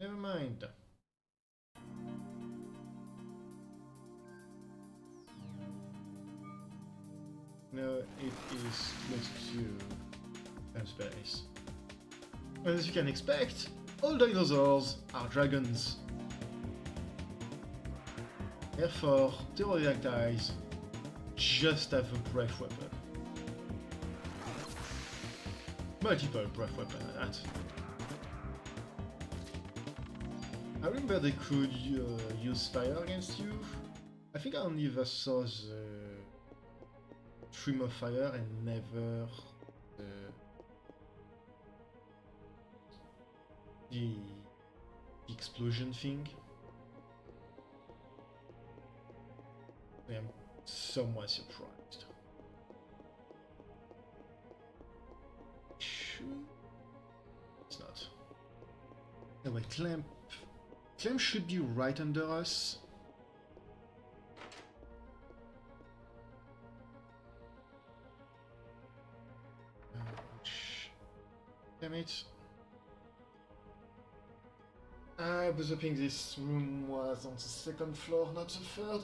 Never mind. No, it is close to Clamp's place. As you can expect, all dinosaurs are dragons. Therefore, pterodactyls just have a breath weapon. Multiple breath weapons at that. I remember they could use fire against you. I think I only ever saw the stream of fire and never the explosion thing. I am somewhat surprised. It's not. Anyway, Clamp should be right under us. Damn it. I was hoping this room was on the second floor, not the third.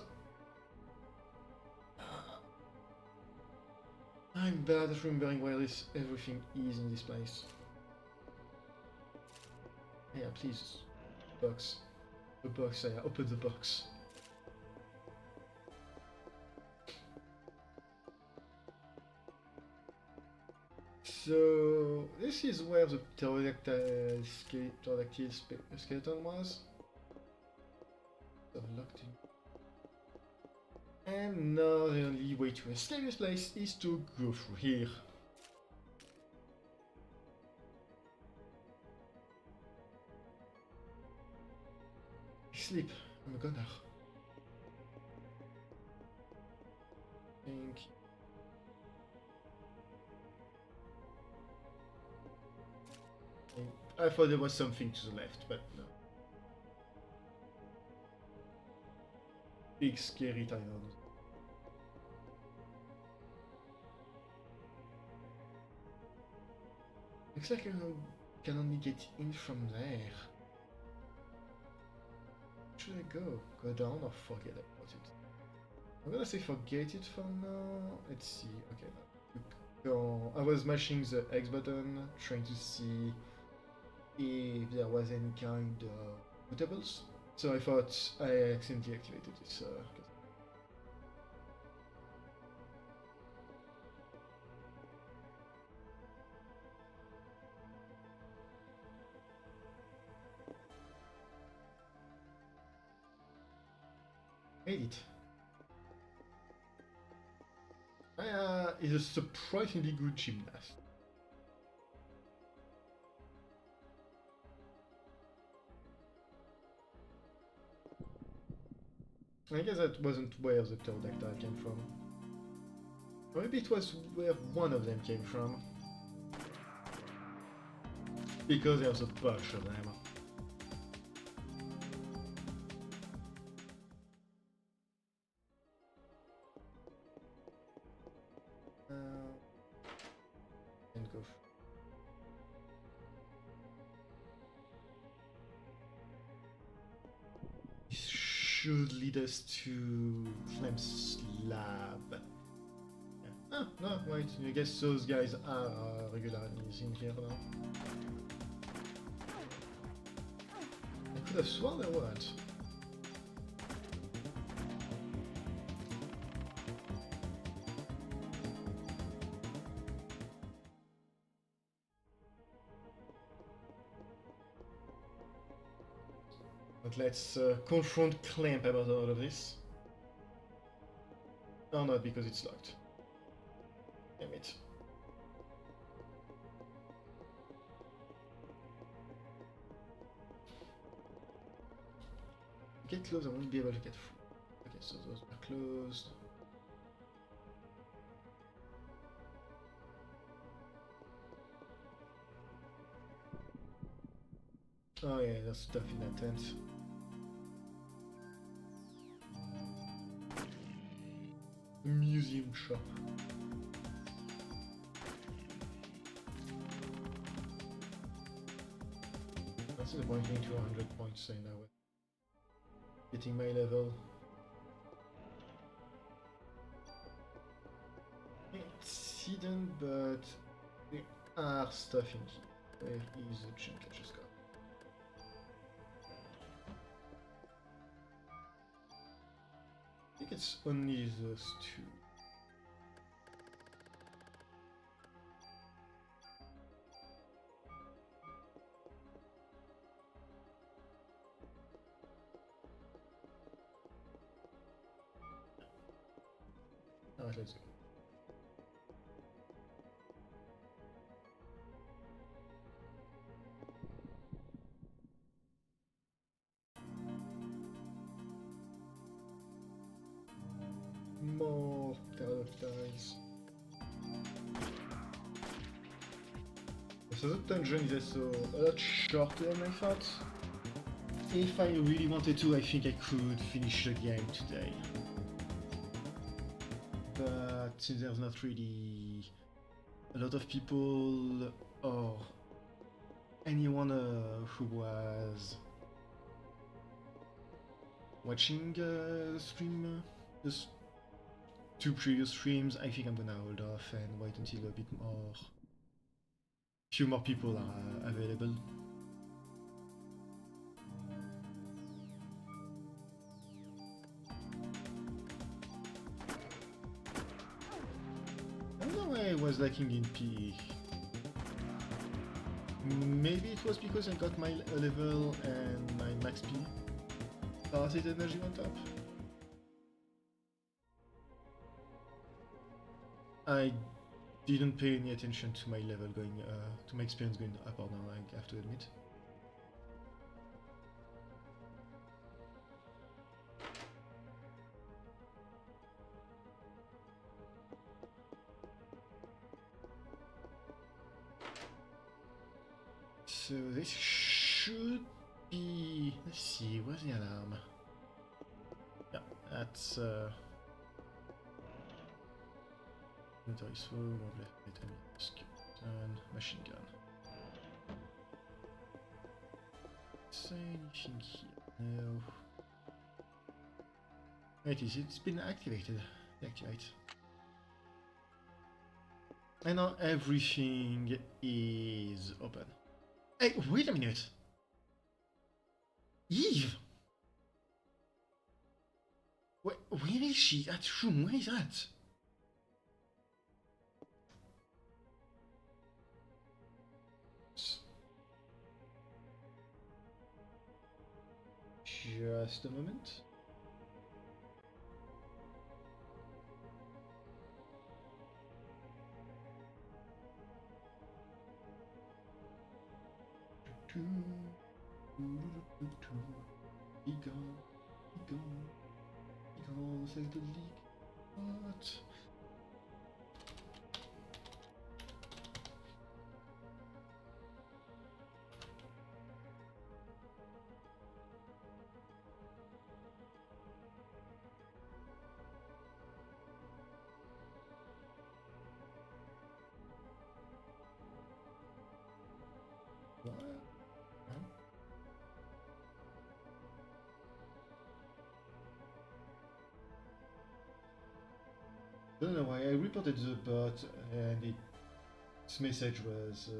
I'm bad at remembering where everything is in this place. Yeah, please. Box. The box, yeah, open the box. So, this is where the pterodactyl skeleton was. Locked in. And now the only way to escape this place is to go through here. Sleep. I'm a gunner. Think. I thought there was something to the left, but no. Big scary titans. Looks like I can only get in from there. Should I go? Go down or forget about it? I'm gonna say forget it for now. Let's see. Okay, no. I was mashing the X button, trying to see if there was any kind of mutables. So I thought I accidentally activated this. Made it. Aya is a surprisingly good gymnast. I guess that wasn't where the pterodactyl came from. Or maybe it was where one of them came from. Because there's a bunch of them. And go. should lead us to Flame Slab. Yeah. Ah, no, wait, I guess those guys are regularly in here now. I could have sworn they weren't. But let's confront Clamp about all of this. Oh, not because it's locked. Damn it. Get close, I won't be able to get through. Okay, so those are closed. Oh yeah, there's stuff in that tent. Museum shop. That's the point, getting to 100 points saying that way. Getting my level. It's hidden, but there are stuff in here. Where is the gem catcher scar? I think it's only those two. Alright, let's go. More pterodactyls. So the dungeon is also a lot shorter than I thought. If I really wanted to, I think I could finish the game today. But since there's not really a lot of people or anyone who was watching the stream, just two previous streams, I think I'm gonna hold off and wait until a bit more, few more people are available. I don't know why I was lacking in PE. Maybe it was because I got my level and my max P. Parasite energy went up. I didn't pay any attention to my level going, to my experience going up or down, I have to admit. So this should be... Let's see, where's the alarm? Yeah, that's... Inventory is full, more left item, skeleton, machine gun. Is there anything here? No. It is, it's been activated. Deactivate. And now everything is open. Hey, wait a minute! Eve! Where is she? That room, where is that? Just a moment. Be gone, be gone, because there's the leak. What? What? Huh? don't know why I reported the bot and its message was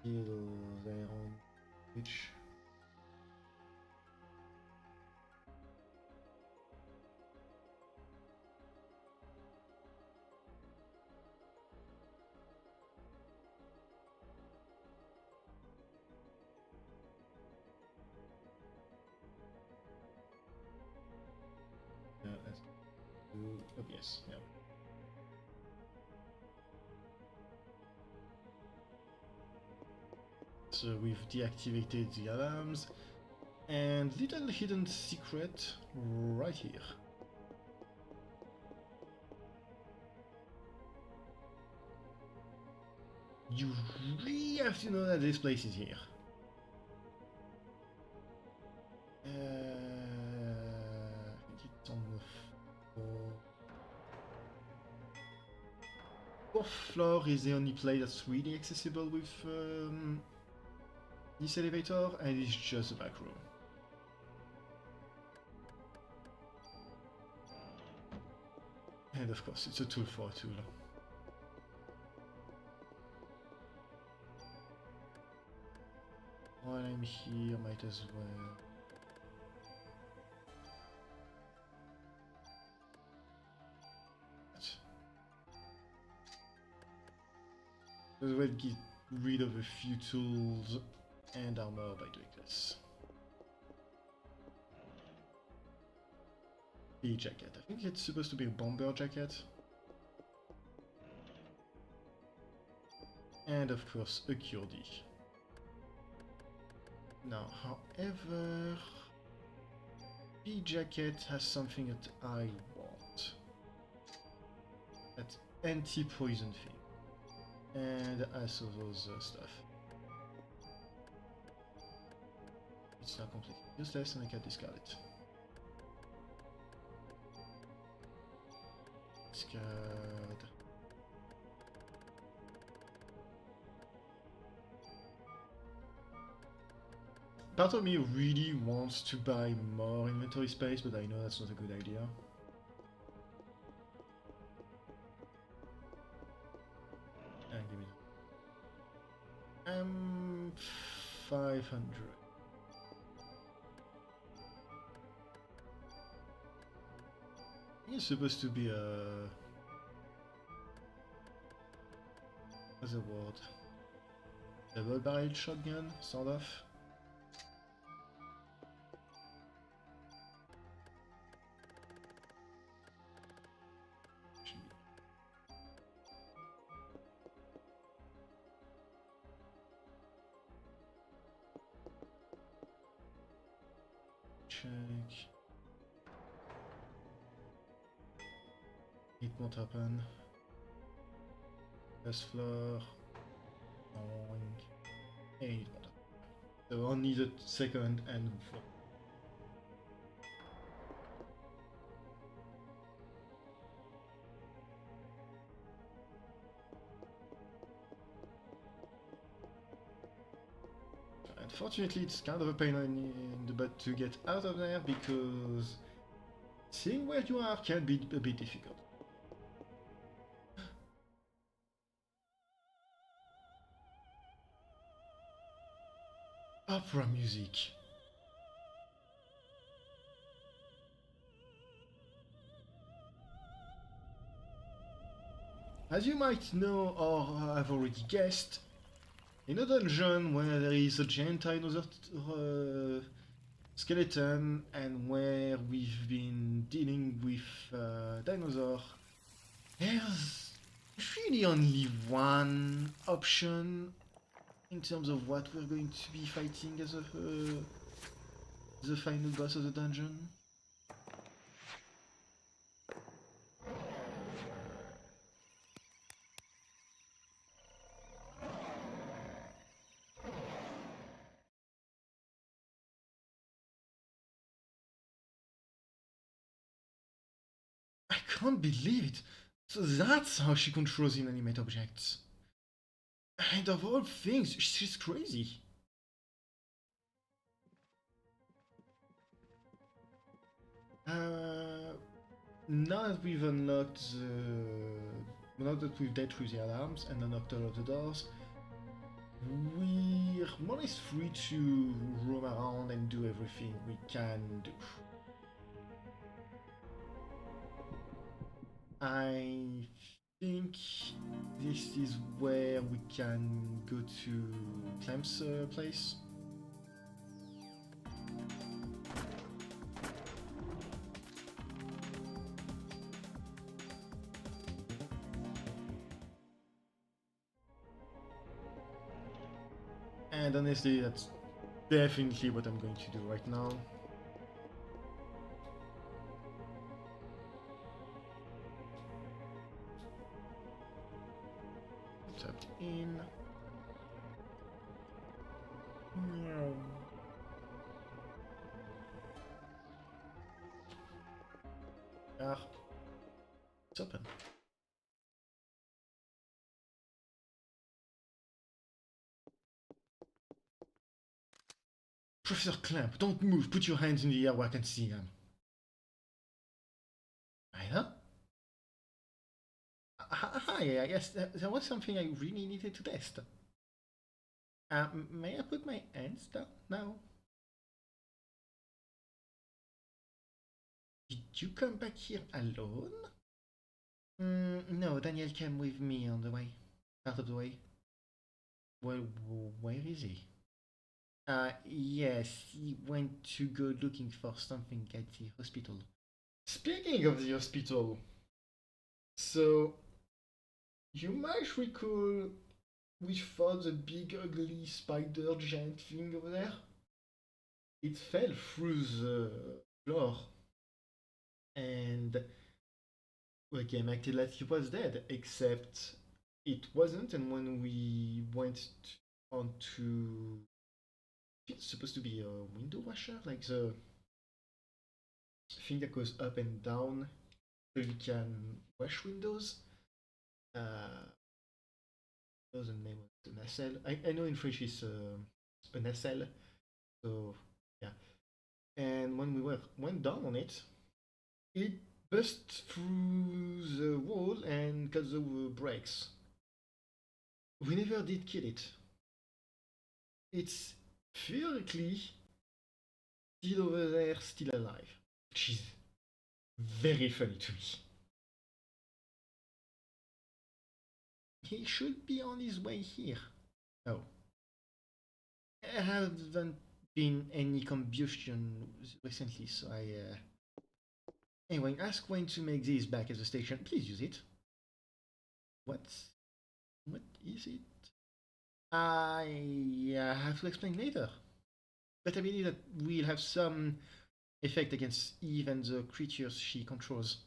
still there on Twitch. Let's do. Oh, yes, yeah. So we've deactivated the alarms, and little hidden secret right here. You really have to know that this place is here. I think it's on the fourth floor is the only place that's really accessible with this elevator, and it's just a back room. And of course, it's a tool for a tool. While I'm here, might as well. As well get rid of a few tools and armor by doing this. The jacket. I think it's supposed to be a bomber jacket. And of course, a Kurdi. Now, however, the jacket has something that I want. That's anti-poison thing. And also those stuff. It's now completely useless and I can discard it. Discard. Part of me really wants to buy more inventory space, but I know that's not a good idea. And give me that. 500. I think it's supposed to be a... what's the word? Double barrel shotgun, sort of. Check. It won't happen. First floor. Boing. And it won't happen. So only the second and fourth. Unfortunately, it's kind of a pain in the butt to get out of there because seeing where you are can be a bit difficult. Opera music. As you might know or have already guessed, in a dungeon where there is a giant dinosaur skeleton and where we've been dealing with dinosaur, there's really only one option in terms of what we're going to be fighting as the final boss of the dungeon. I can't believe it! So that's how she controls inanimate objects. And of all things, she's crazy. now that we've unlocked now that we've dealt with the alarms and unlocked all of the doors, we're more or less free to roam around and do everything we can do. I think this is where we can go to Clem's place. And honestly, that's definitely what I'm going to do right now. Tapped in. Ah, it's open. Professor Clamp, don't move. Put your hands in the air where I can see them. Either? Hi, yes, there was something I really needed to test. May I put my hands down now? Did you come back here alone? No, Daniel came with me on the way. Part of the way. Well, where is he? Yes, he went to go looking for something at the hospital. Speaking of the hospital, so you might recall we fought the big ugly spider giant thing over there? It fell through the floor and the game acted like he was dead, except it wasn't. And when we went onto, it's supposed to be a window washer, like the thing that goes up and down so you can wash windows. What's the name of the nacelle? I know in French it's a nacelle. So yeah. And when we went down on it, it burst through the wall and cut the brakes. We never did kill it. It's theoretically still over there, still alive, which is very funny to me. He should be on his way here. Oh. There haven't been any combustion recently, so I. Anyway, ask Wayne to make this back at the station. Please use it. What is it? I have to explain later. But I believe that we'll have some effect against Eve and the creatures she controls.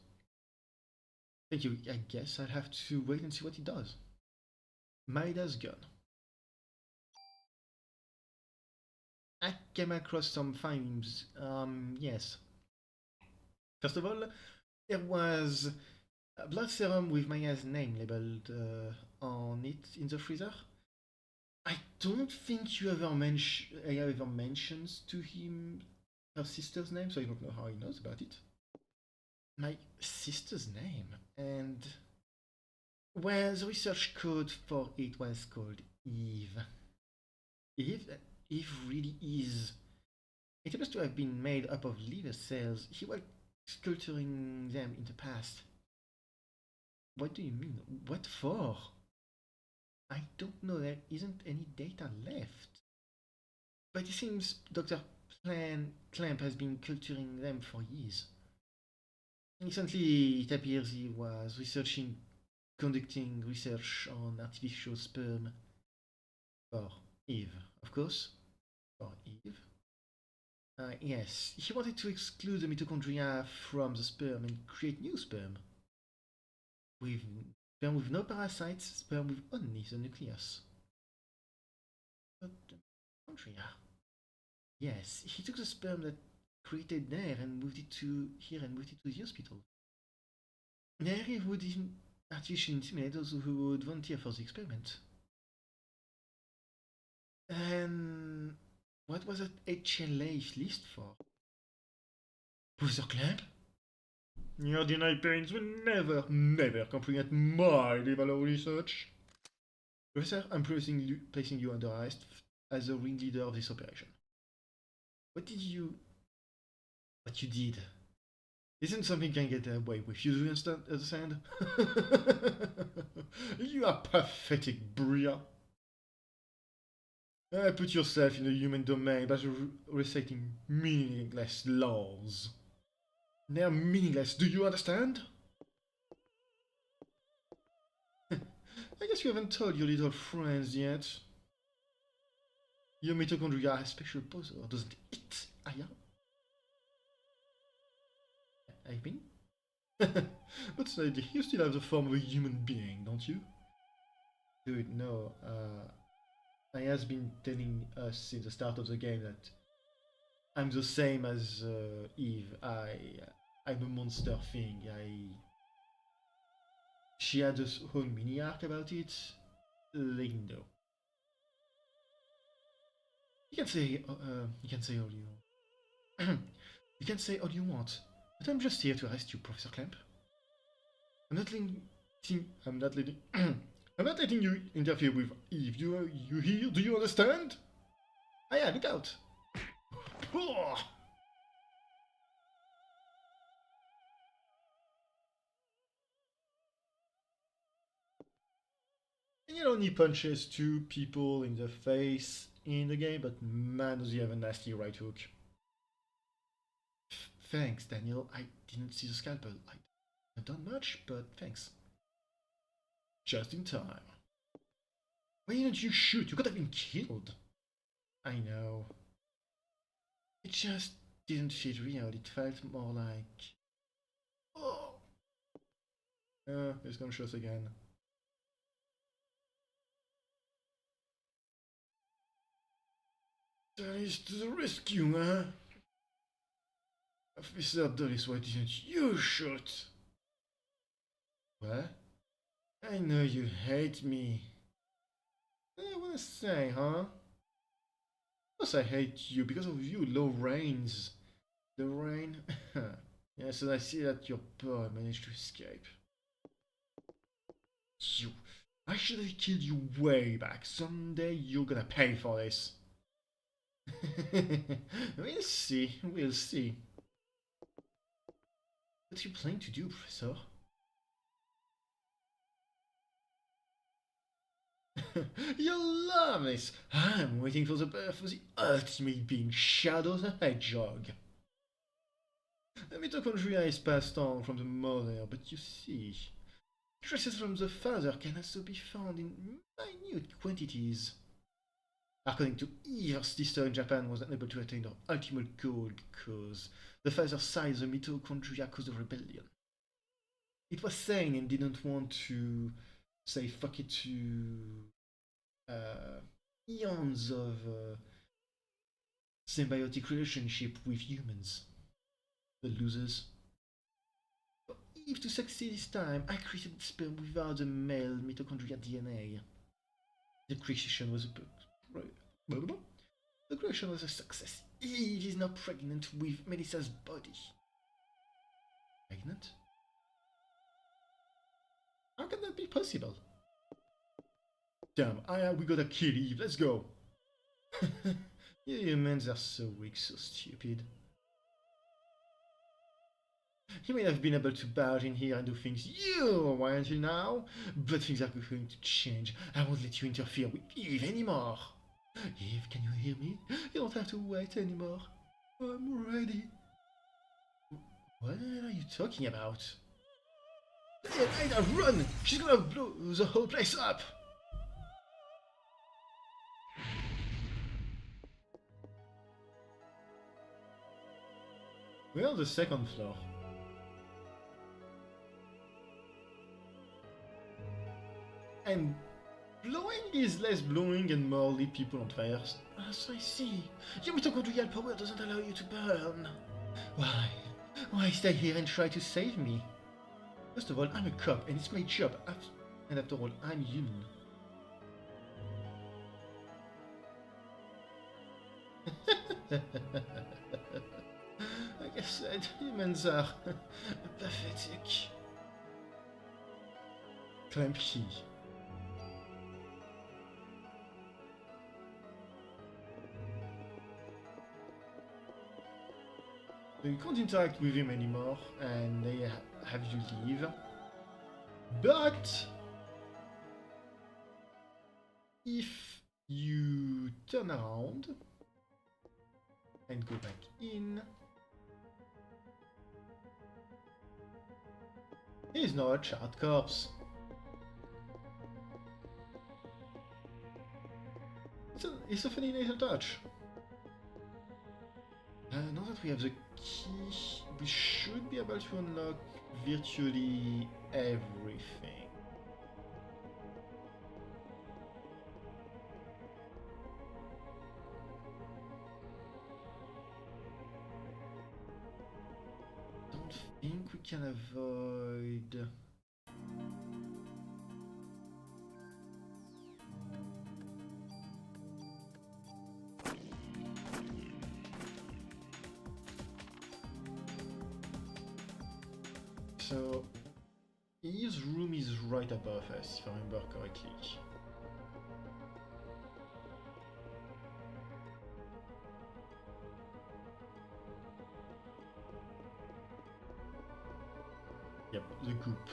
Thank you. I guess I'll have to wait and see what it does. Maida's gun. I came across some finds. Yes. First of all, there was a blood serum with Maya's name labeled on it in the freezer. I don't think you ever mentions to him her sister's name, so I don't know how he knows about it. My sister's name, and well, the research code for it was called Eve. Eve really is. It appears to have been made up of liver cells. He was sculpturing them in the past. What do you mean? What for? I don't know. There isn't any data left. But it seems Dr. Clamp has been culturing them for years. Recently, it appears he was conducting research on artificial sperm for Eve, of course. For Eve. Yes, he wanted to exclude the mitochondria from the sperm and create new sperm. With sperm with no parasites, sperm with only the nucleus. But the mitochondria. Yes, he took the sperm that created there and moved it to here and moved it to the hospital. There he would artificially inseminate those who would volunteer for the experiment. And what was that HLA list for? Professor Clamp? Your denied parents will never comprehend my level of research. Professor, I'm placing you under arrest as the ringleader of this operation. What you did isn't something you can get away with. You do understand? You are pathetic, Bria. Put yourself in the human domain by reciting meaningless laws. They are meaningless, do you understand? I guess you haven't told your little friends yet. Your mitochondria has special power, doesn't it, Aya? I mean? But Sadie, you still have the form of a human being, don't you? Dude, no. Aya's been telling us since the start of the game that I'm the same as Eve. I'm a monster thing. She had this whole mini arc about it. Like no. You can say all you you can say all you want, but I'm just here to arrest you, Professor Clamp. I'm not letting I'm not letting I'm not letting you interfere with Eve. You hear? Do you understand? Ah yeah, look out! And he only punches 2 people in the face in the game, but man does he have a nasty right hook. Thanks, Daniel. I didn't see the scalpel. I haven't done much, but thanks. Just in time. Why didn't you shoot? You could have been killed. I know. It just didn't feel real. It felt more like... Oh! It's gonna show us again. Dulles to the rescue, huh? Officer Dulles, why didn't you shoot? What? I know you hate me. I wanna say, huh? Of course I hate you because of you, low rains. The rain? Yes, and I see that your boy managed to escape. You. I should have killed you way back. Someday you're gonna pay for this. We'll see. We'll see. What are you planning to do, Professor? You'll love this. I'm waiting for the birth of the ultimate being, Shadow the Hedgehog. The mitochondria is passed on from the mother, but you see, traces from the father can also be found in minute quantities. According to Eve, sister in Japan was unable to attain her ultimate goal because the father's side of the mitochondria caused a rebellion. It was sane and didn't want to say fuck it to eons of symbiotic relationship with humans. The losers. For Eve to succeed this time, I created sperm without the male mitochondria DNA. The creation was a success. Eve is now pregnant with Melissa's body. Pregnant? How can that be possible? Damn, we gotta kill Eve, let's go! You humans are so weak, so stupid. You may have been able to barge in here and do things you want until now, but things are going to change. I won't let you interfere with Eve anymore. Eve, can you hear me? You don't have to wait anymore. I'm ready. What are you talking about? Ada, run! She's gonna blow the whole place up! We're on the 2nd floor. And blowing is less blowing and more lit people on fire. As I see, your mitochondrial power doesn't allow you to burn. Why? Why stay here and try to save me? First of all, I'm a cop and it's my job. And after all, I'm human. I Yes, humans are pathetic. Clamp key. So you can't interact with him anymore, and they have you leave. But if you turn around and go back in, he's not a charred corpse. It's a funny little touch. Now that we have the key, we should be able to unlock virtually everything. Don't think we can avoid... So, his room is right above us, if I remember correctly. Yep, the goop.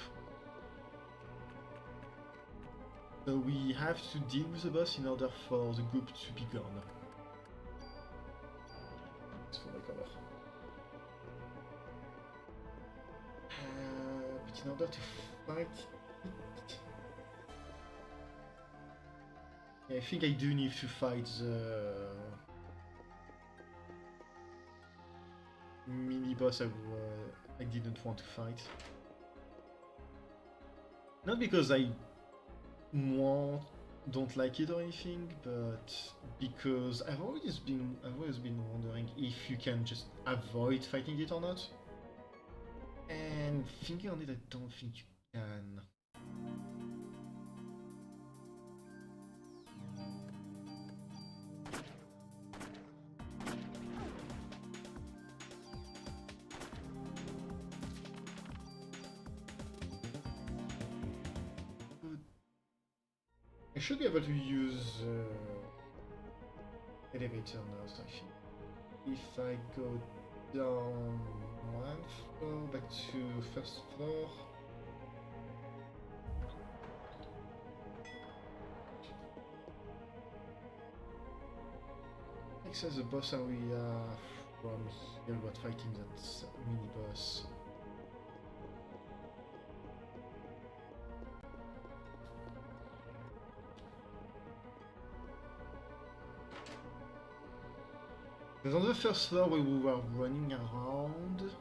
So we have to deal with the boss in order for the goop to be gone. Let's for the cover. But in order to fight it... Yeah, I think I do need to fight the mini-boss I didn't want to fight. Not because I don't like it or anything, but because I've always been wondering if you can just avoid fighting it or not. And thinking on it, I don't think you can. I should be able to use elevator now, so I think. If I go down one floor, back to first floor. Next as the boss area from here, but fighting that mini boss. Because on the first floor where we were running around,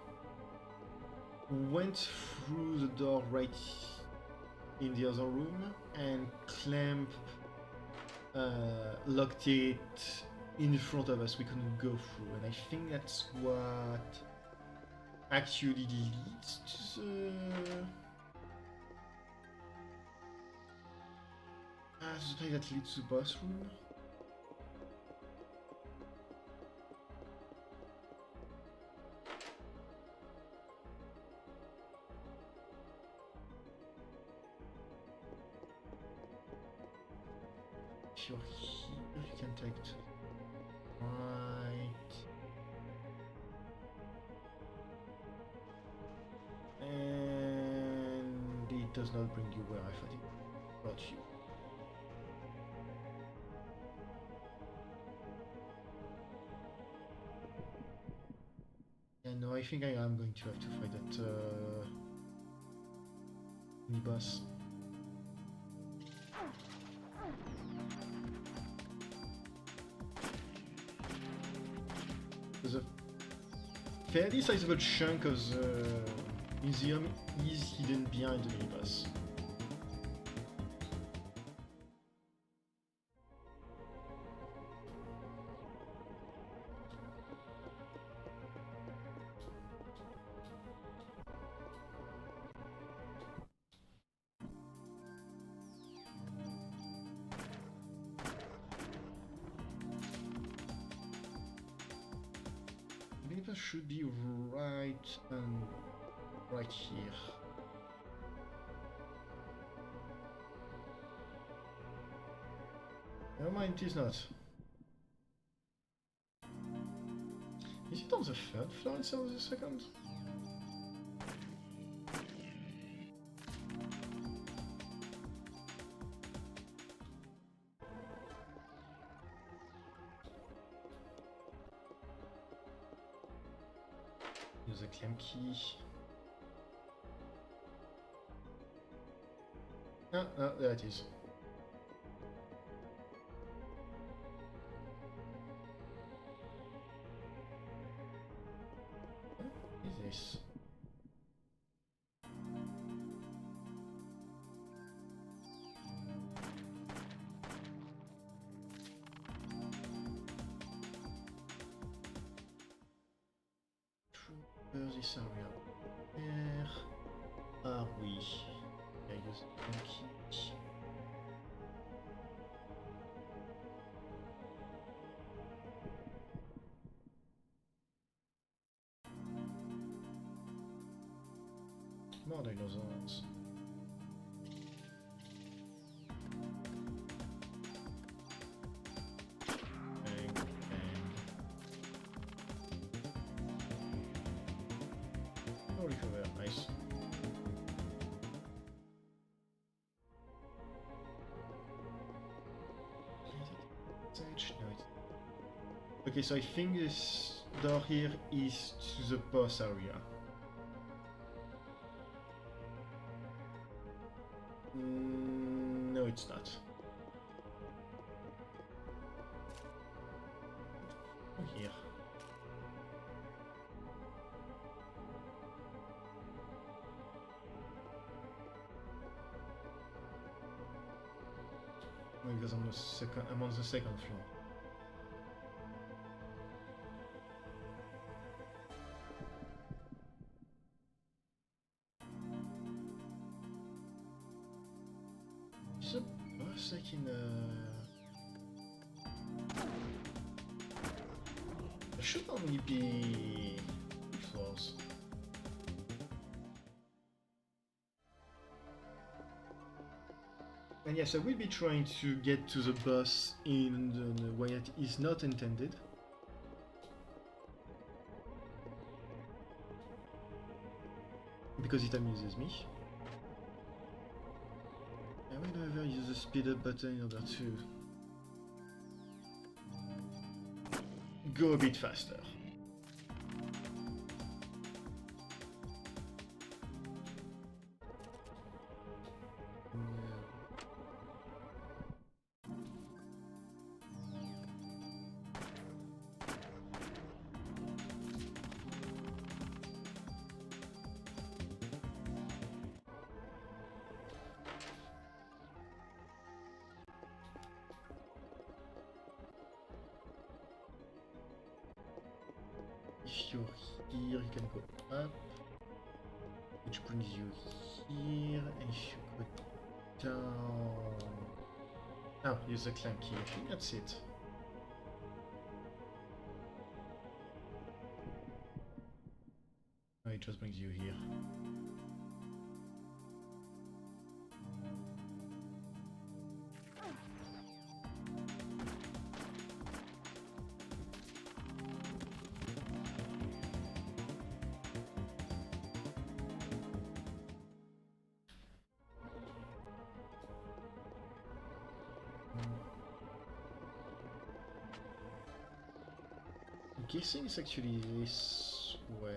went through the door right in the other room and Clamp locked it in front of us. We couldn't go through, and I think that's what actually leads to the place that leads to the boss room. If you're here, you can take to the right. And it does not bring you where I thought it brought you. Yeah, no, I think I am going to have to fight that mini-boss. There's a fairly sizable chunk of the museum is hidden behind the mini-boss. should be right and right here. Never mind, it is not. Is it on the third floor instead of the second? Use the clamp key. Ah, no, there it is. What is this? This area. Where are we? I use the key. More dinosaurs. Bang, bang. Oh, recover, nice. Okay, so I think this door here is to the boss area. No, it's not. Here. Because I'm on the second floor. Is a boss like in there should only be floors. And yes, I will be trying to get to the boss in the way that is not intended. Because it amuses me. I will never use the speed up button in order to go a bit faster. If you're here, you can go up, which brings you here, and if you go down... Oh, use the clamp key, I think that's it. Oh, it just brings you here. I'm guessing it's actually this way.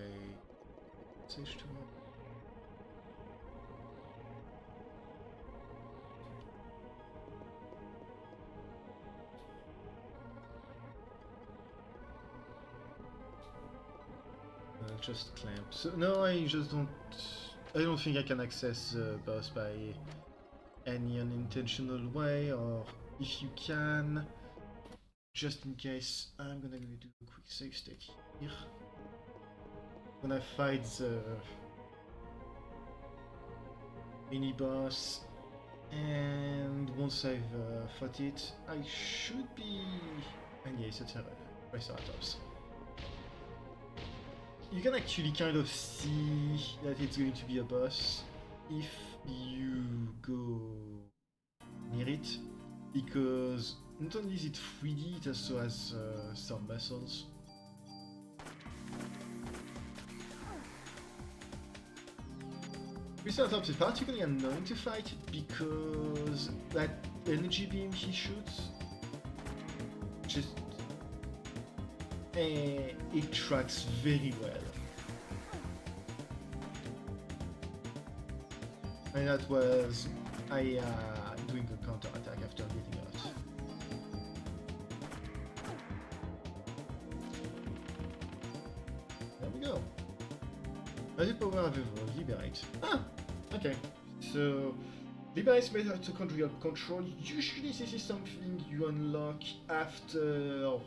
Stage 2. Just clamp. So no, I just don't. I don't think I can access the boss by any unintentional way, or if you can, just in case, I'm gonna do a quick save state here. When I fight the mini boss, and once I've fought it, I should be. And yes, it's a Triceratops. you can actually kind of see that it's going to be a boss if you go near it, because not only is it 3D, it also has some muscles. Triceratops is particularly annoying to fight because that energy beam he shoots just it tracks very well. And that was I doing a counter attack after getting hurt. There we go. As the power of evolved, liberate. Ah, okay. So liberates mitochondrial control. Usually this is something you unlock after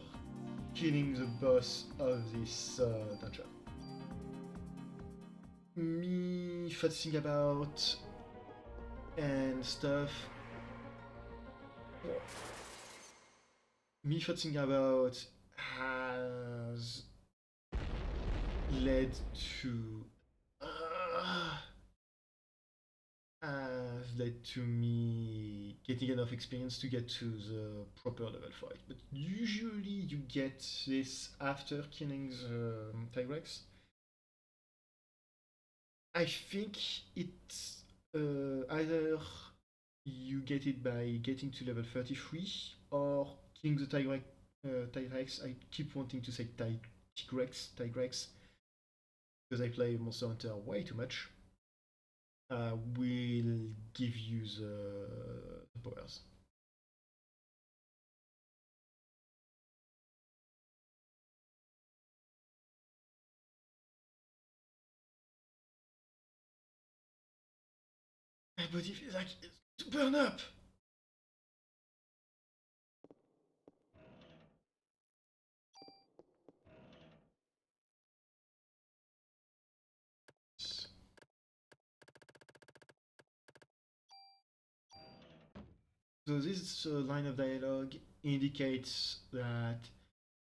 killing the boss of this dungeon. Me fussing about and stuff. Me fussing about has led to me getting enough experience to get to the proper level fight. But usually you get this after killing the Tigrex. I think it's either you get it by getting to level 33 or killing the Tigrex. I keep wanting to say Tigrex, because I play Monster Hunter way too much. Will give you the powers. My body feels like it's to burn up. So this line of dialogue indicates that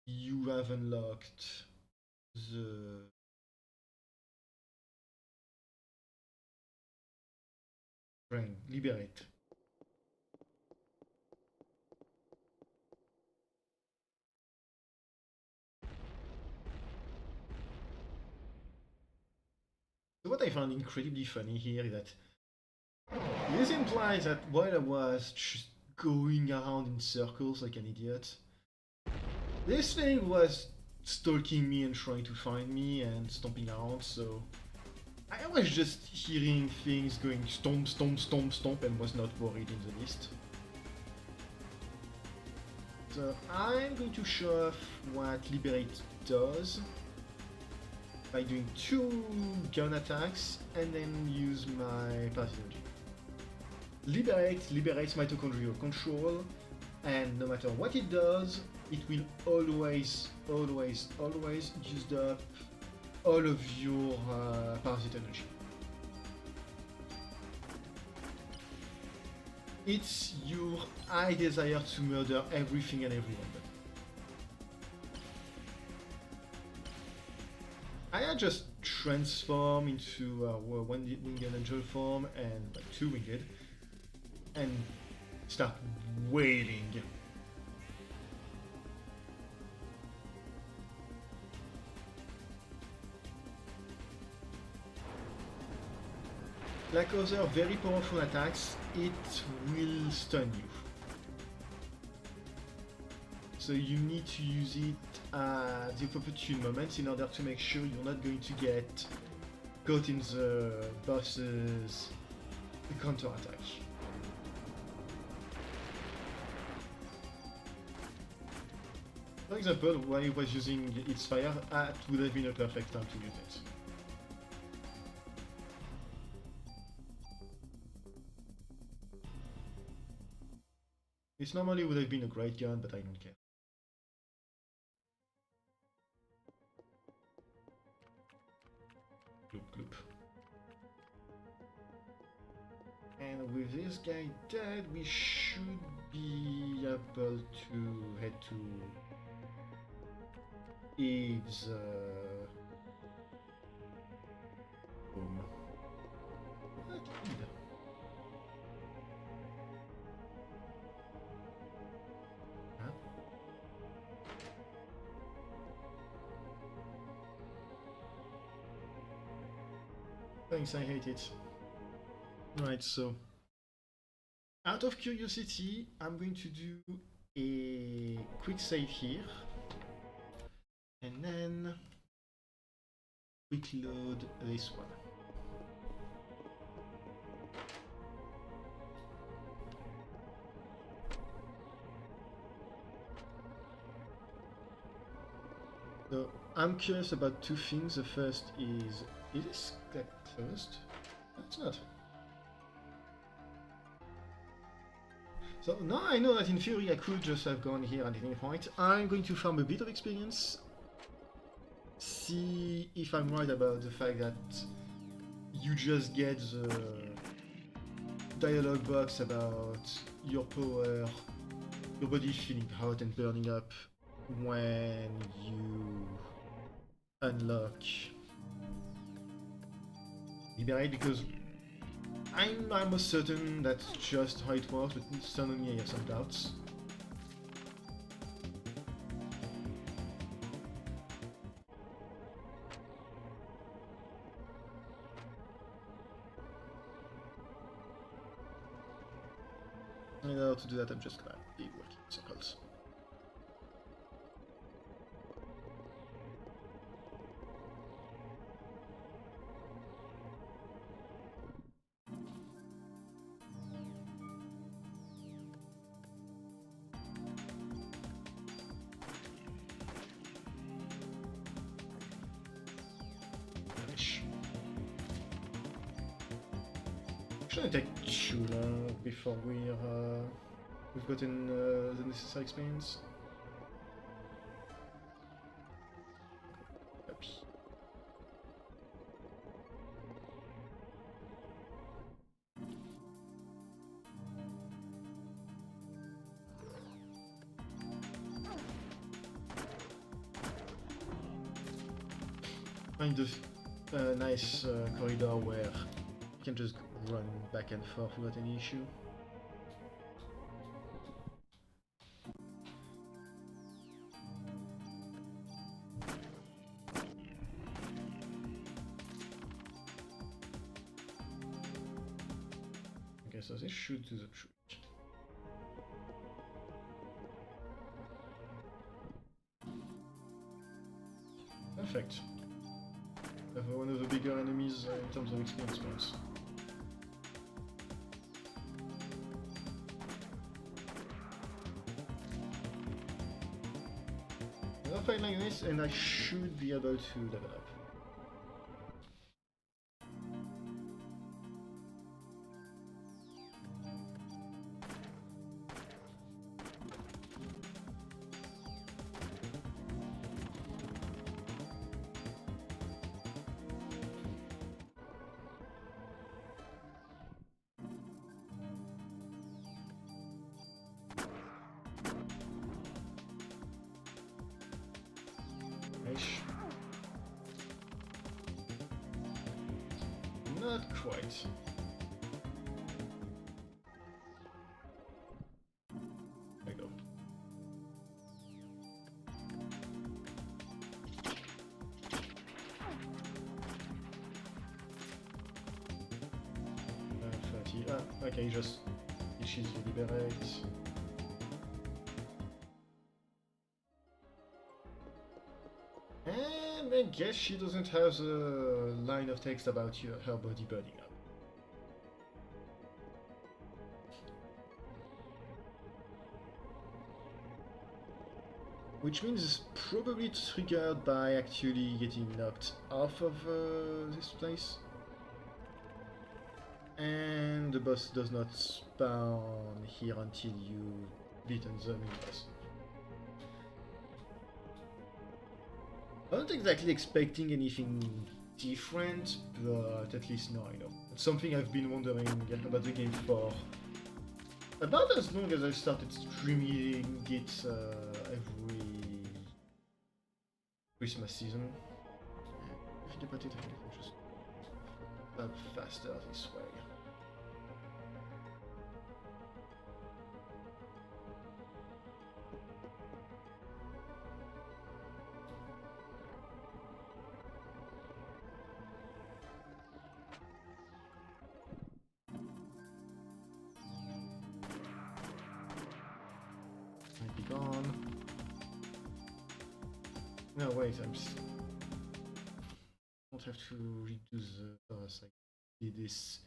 you have unlocked the brain. Liberate. So what I found incredibly funny here is that this implies that while I was just going around in circles like an idiot, this thing was stalking me and trying to find me and stomping around, so I was just hearing things going stomp, stomp, stomp, stomp, and was not worried in the least. So I'm going to show off what Liberate does by doing 2 gun attacks and then use my Parasite Eve. Liberate liberates mitochondrial control, and no matter what it does, it will always use up all of your parasite energy. It's your high desire to murder everything and everyone. I just transform into one-winged angel form and 2-winged and start wailing. Like other very powerful attacks, it will stun you. So you need to use it at the opportune moments in order to make sure you're not going to get caught in the boss's counter-attack. For example, when it was using its fire, that would have been a perfect time to use it. This normally would have been a great gun, but I don't care. Gloop, gloop. And with this guy dead, we should be able to head to Eve's Thanks, I hate it. Right, so out of curiosity, I'm going to do a quick save here, and then quick load this one. So I'm curious about two things. The first is this closed? It's not. So now I know that in theory I could just have gone here at any point. I'm going to farm a bit of experience, see if I'm right about the fact that you just get the dialogue box about your power, your body feeling hot and burning up when you unlock Liberate, because I'm almost certain that's just how it works, but suddenly I have some doubts. In order to do that, I'm just gonna be working in circles. Shouldn't take too long before we've gotten the necessary experience. Oops. Find a nice corridor where you can just run back and forth without any issue. Okay, so this should do the trick. Perfect. We have one of the bigger enemies in terms of experience points. I'll fight like this and I should be able to level up. Not quite. There you go. Okay, just issues liberate. And I guess she doesn't have the line of text about her body burning up. Which means it's probably triggered by actually getting knocked off of this place. And the boss does not spawn here until you beaten the mini boss. I'm not exactly expecting anything different, but at least now I know. It's something I've been wondering about the game for about as long as I started streaming it every Christmas season. If you debate it, I can just up faster this way. gone. No, wait, don't have to redo the Parasite. I did this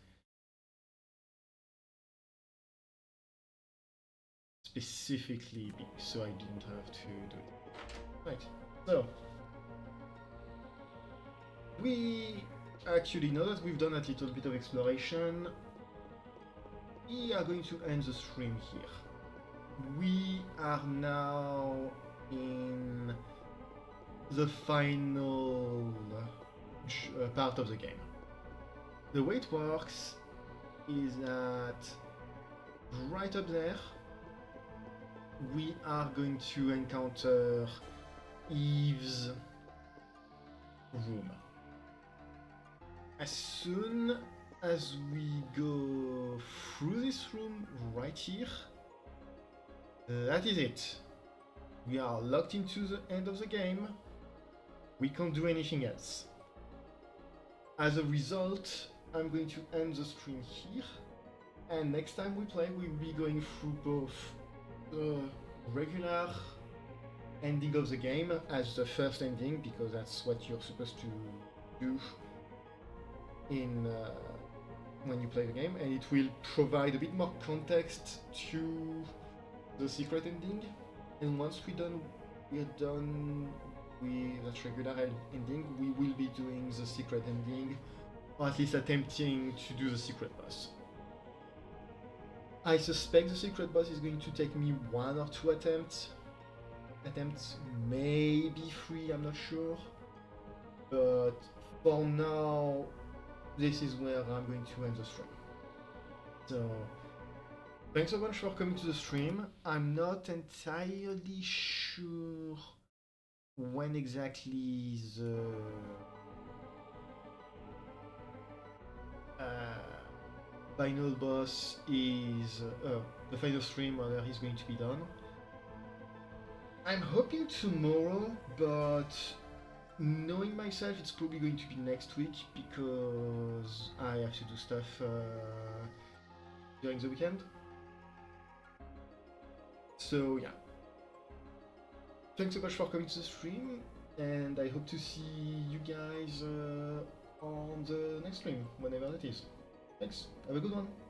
specifically so I didn't have to do it. Right, so we actually, now that we've done a little bit of exploration, we are going to end the stream here. We are now in the final part of the game. The way it works is that right up there we are going to encounter Eve's room. As soon as we go through this room right here, that is it. We are locked into the end of the game. We can't do anything else. As a result, I'm going to end the stream here, and next time we play, we'll be going through both the regular ending of the game as the first ending, because that's what you're supposed to do in when you play the game, and it will provide a bit more context to the secret ending. And once we're done with that regular ending, we will be doing the secret ending, or at least attempting to do the secret boss. I suspect the secret boss is going to take me 1 or 2 attempts, maybe 3, I'm not sure. But for now, this is where I'm going to end the stream. So, thanks so much for coming to the stream. I'm not entirely sure when exactly the final boss is, the final stream whether he's going to be done. I'm hoping tomorrow, but knowing myself, it's probably going to be next week because I have to do stuff during the weekend. So yeah. Thanks so much for coming to the stream, and I hope to see you guys on the next stream, whenever that is. Thanks, have a good one.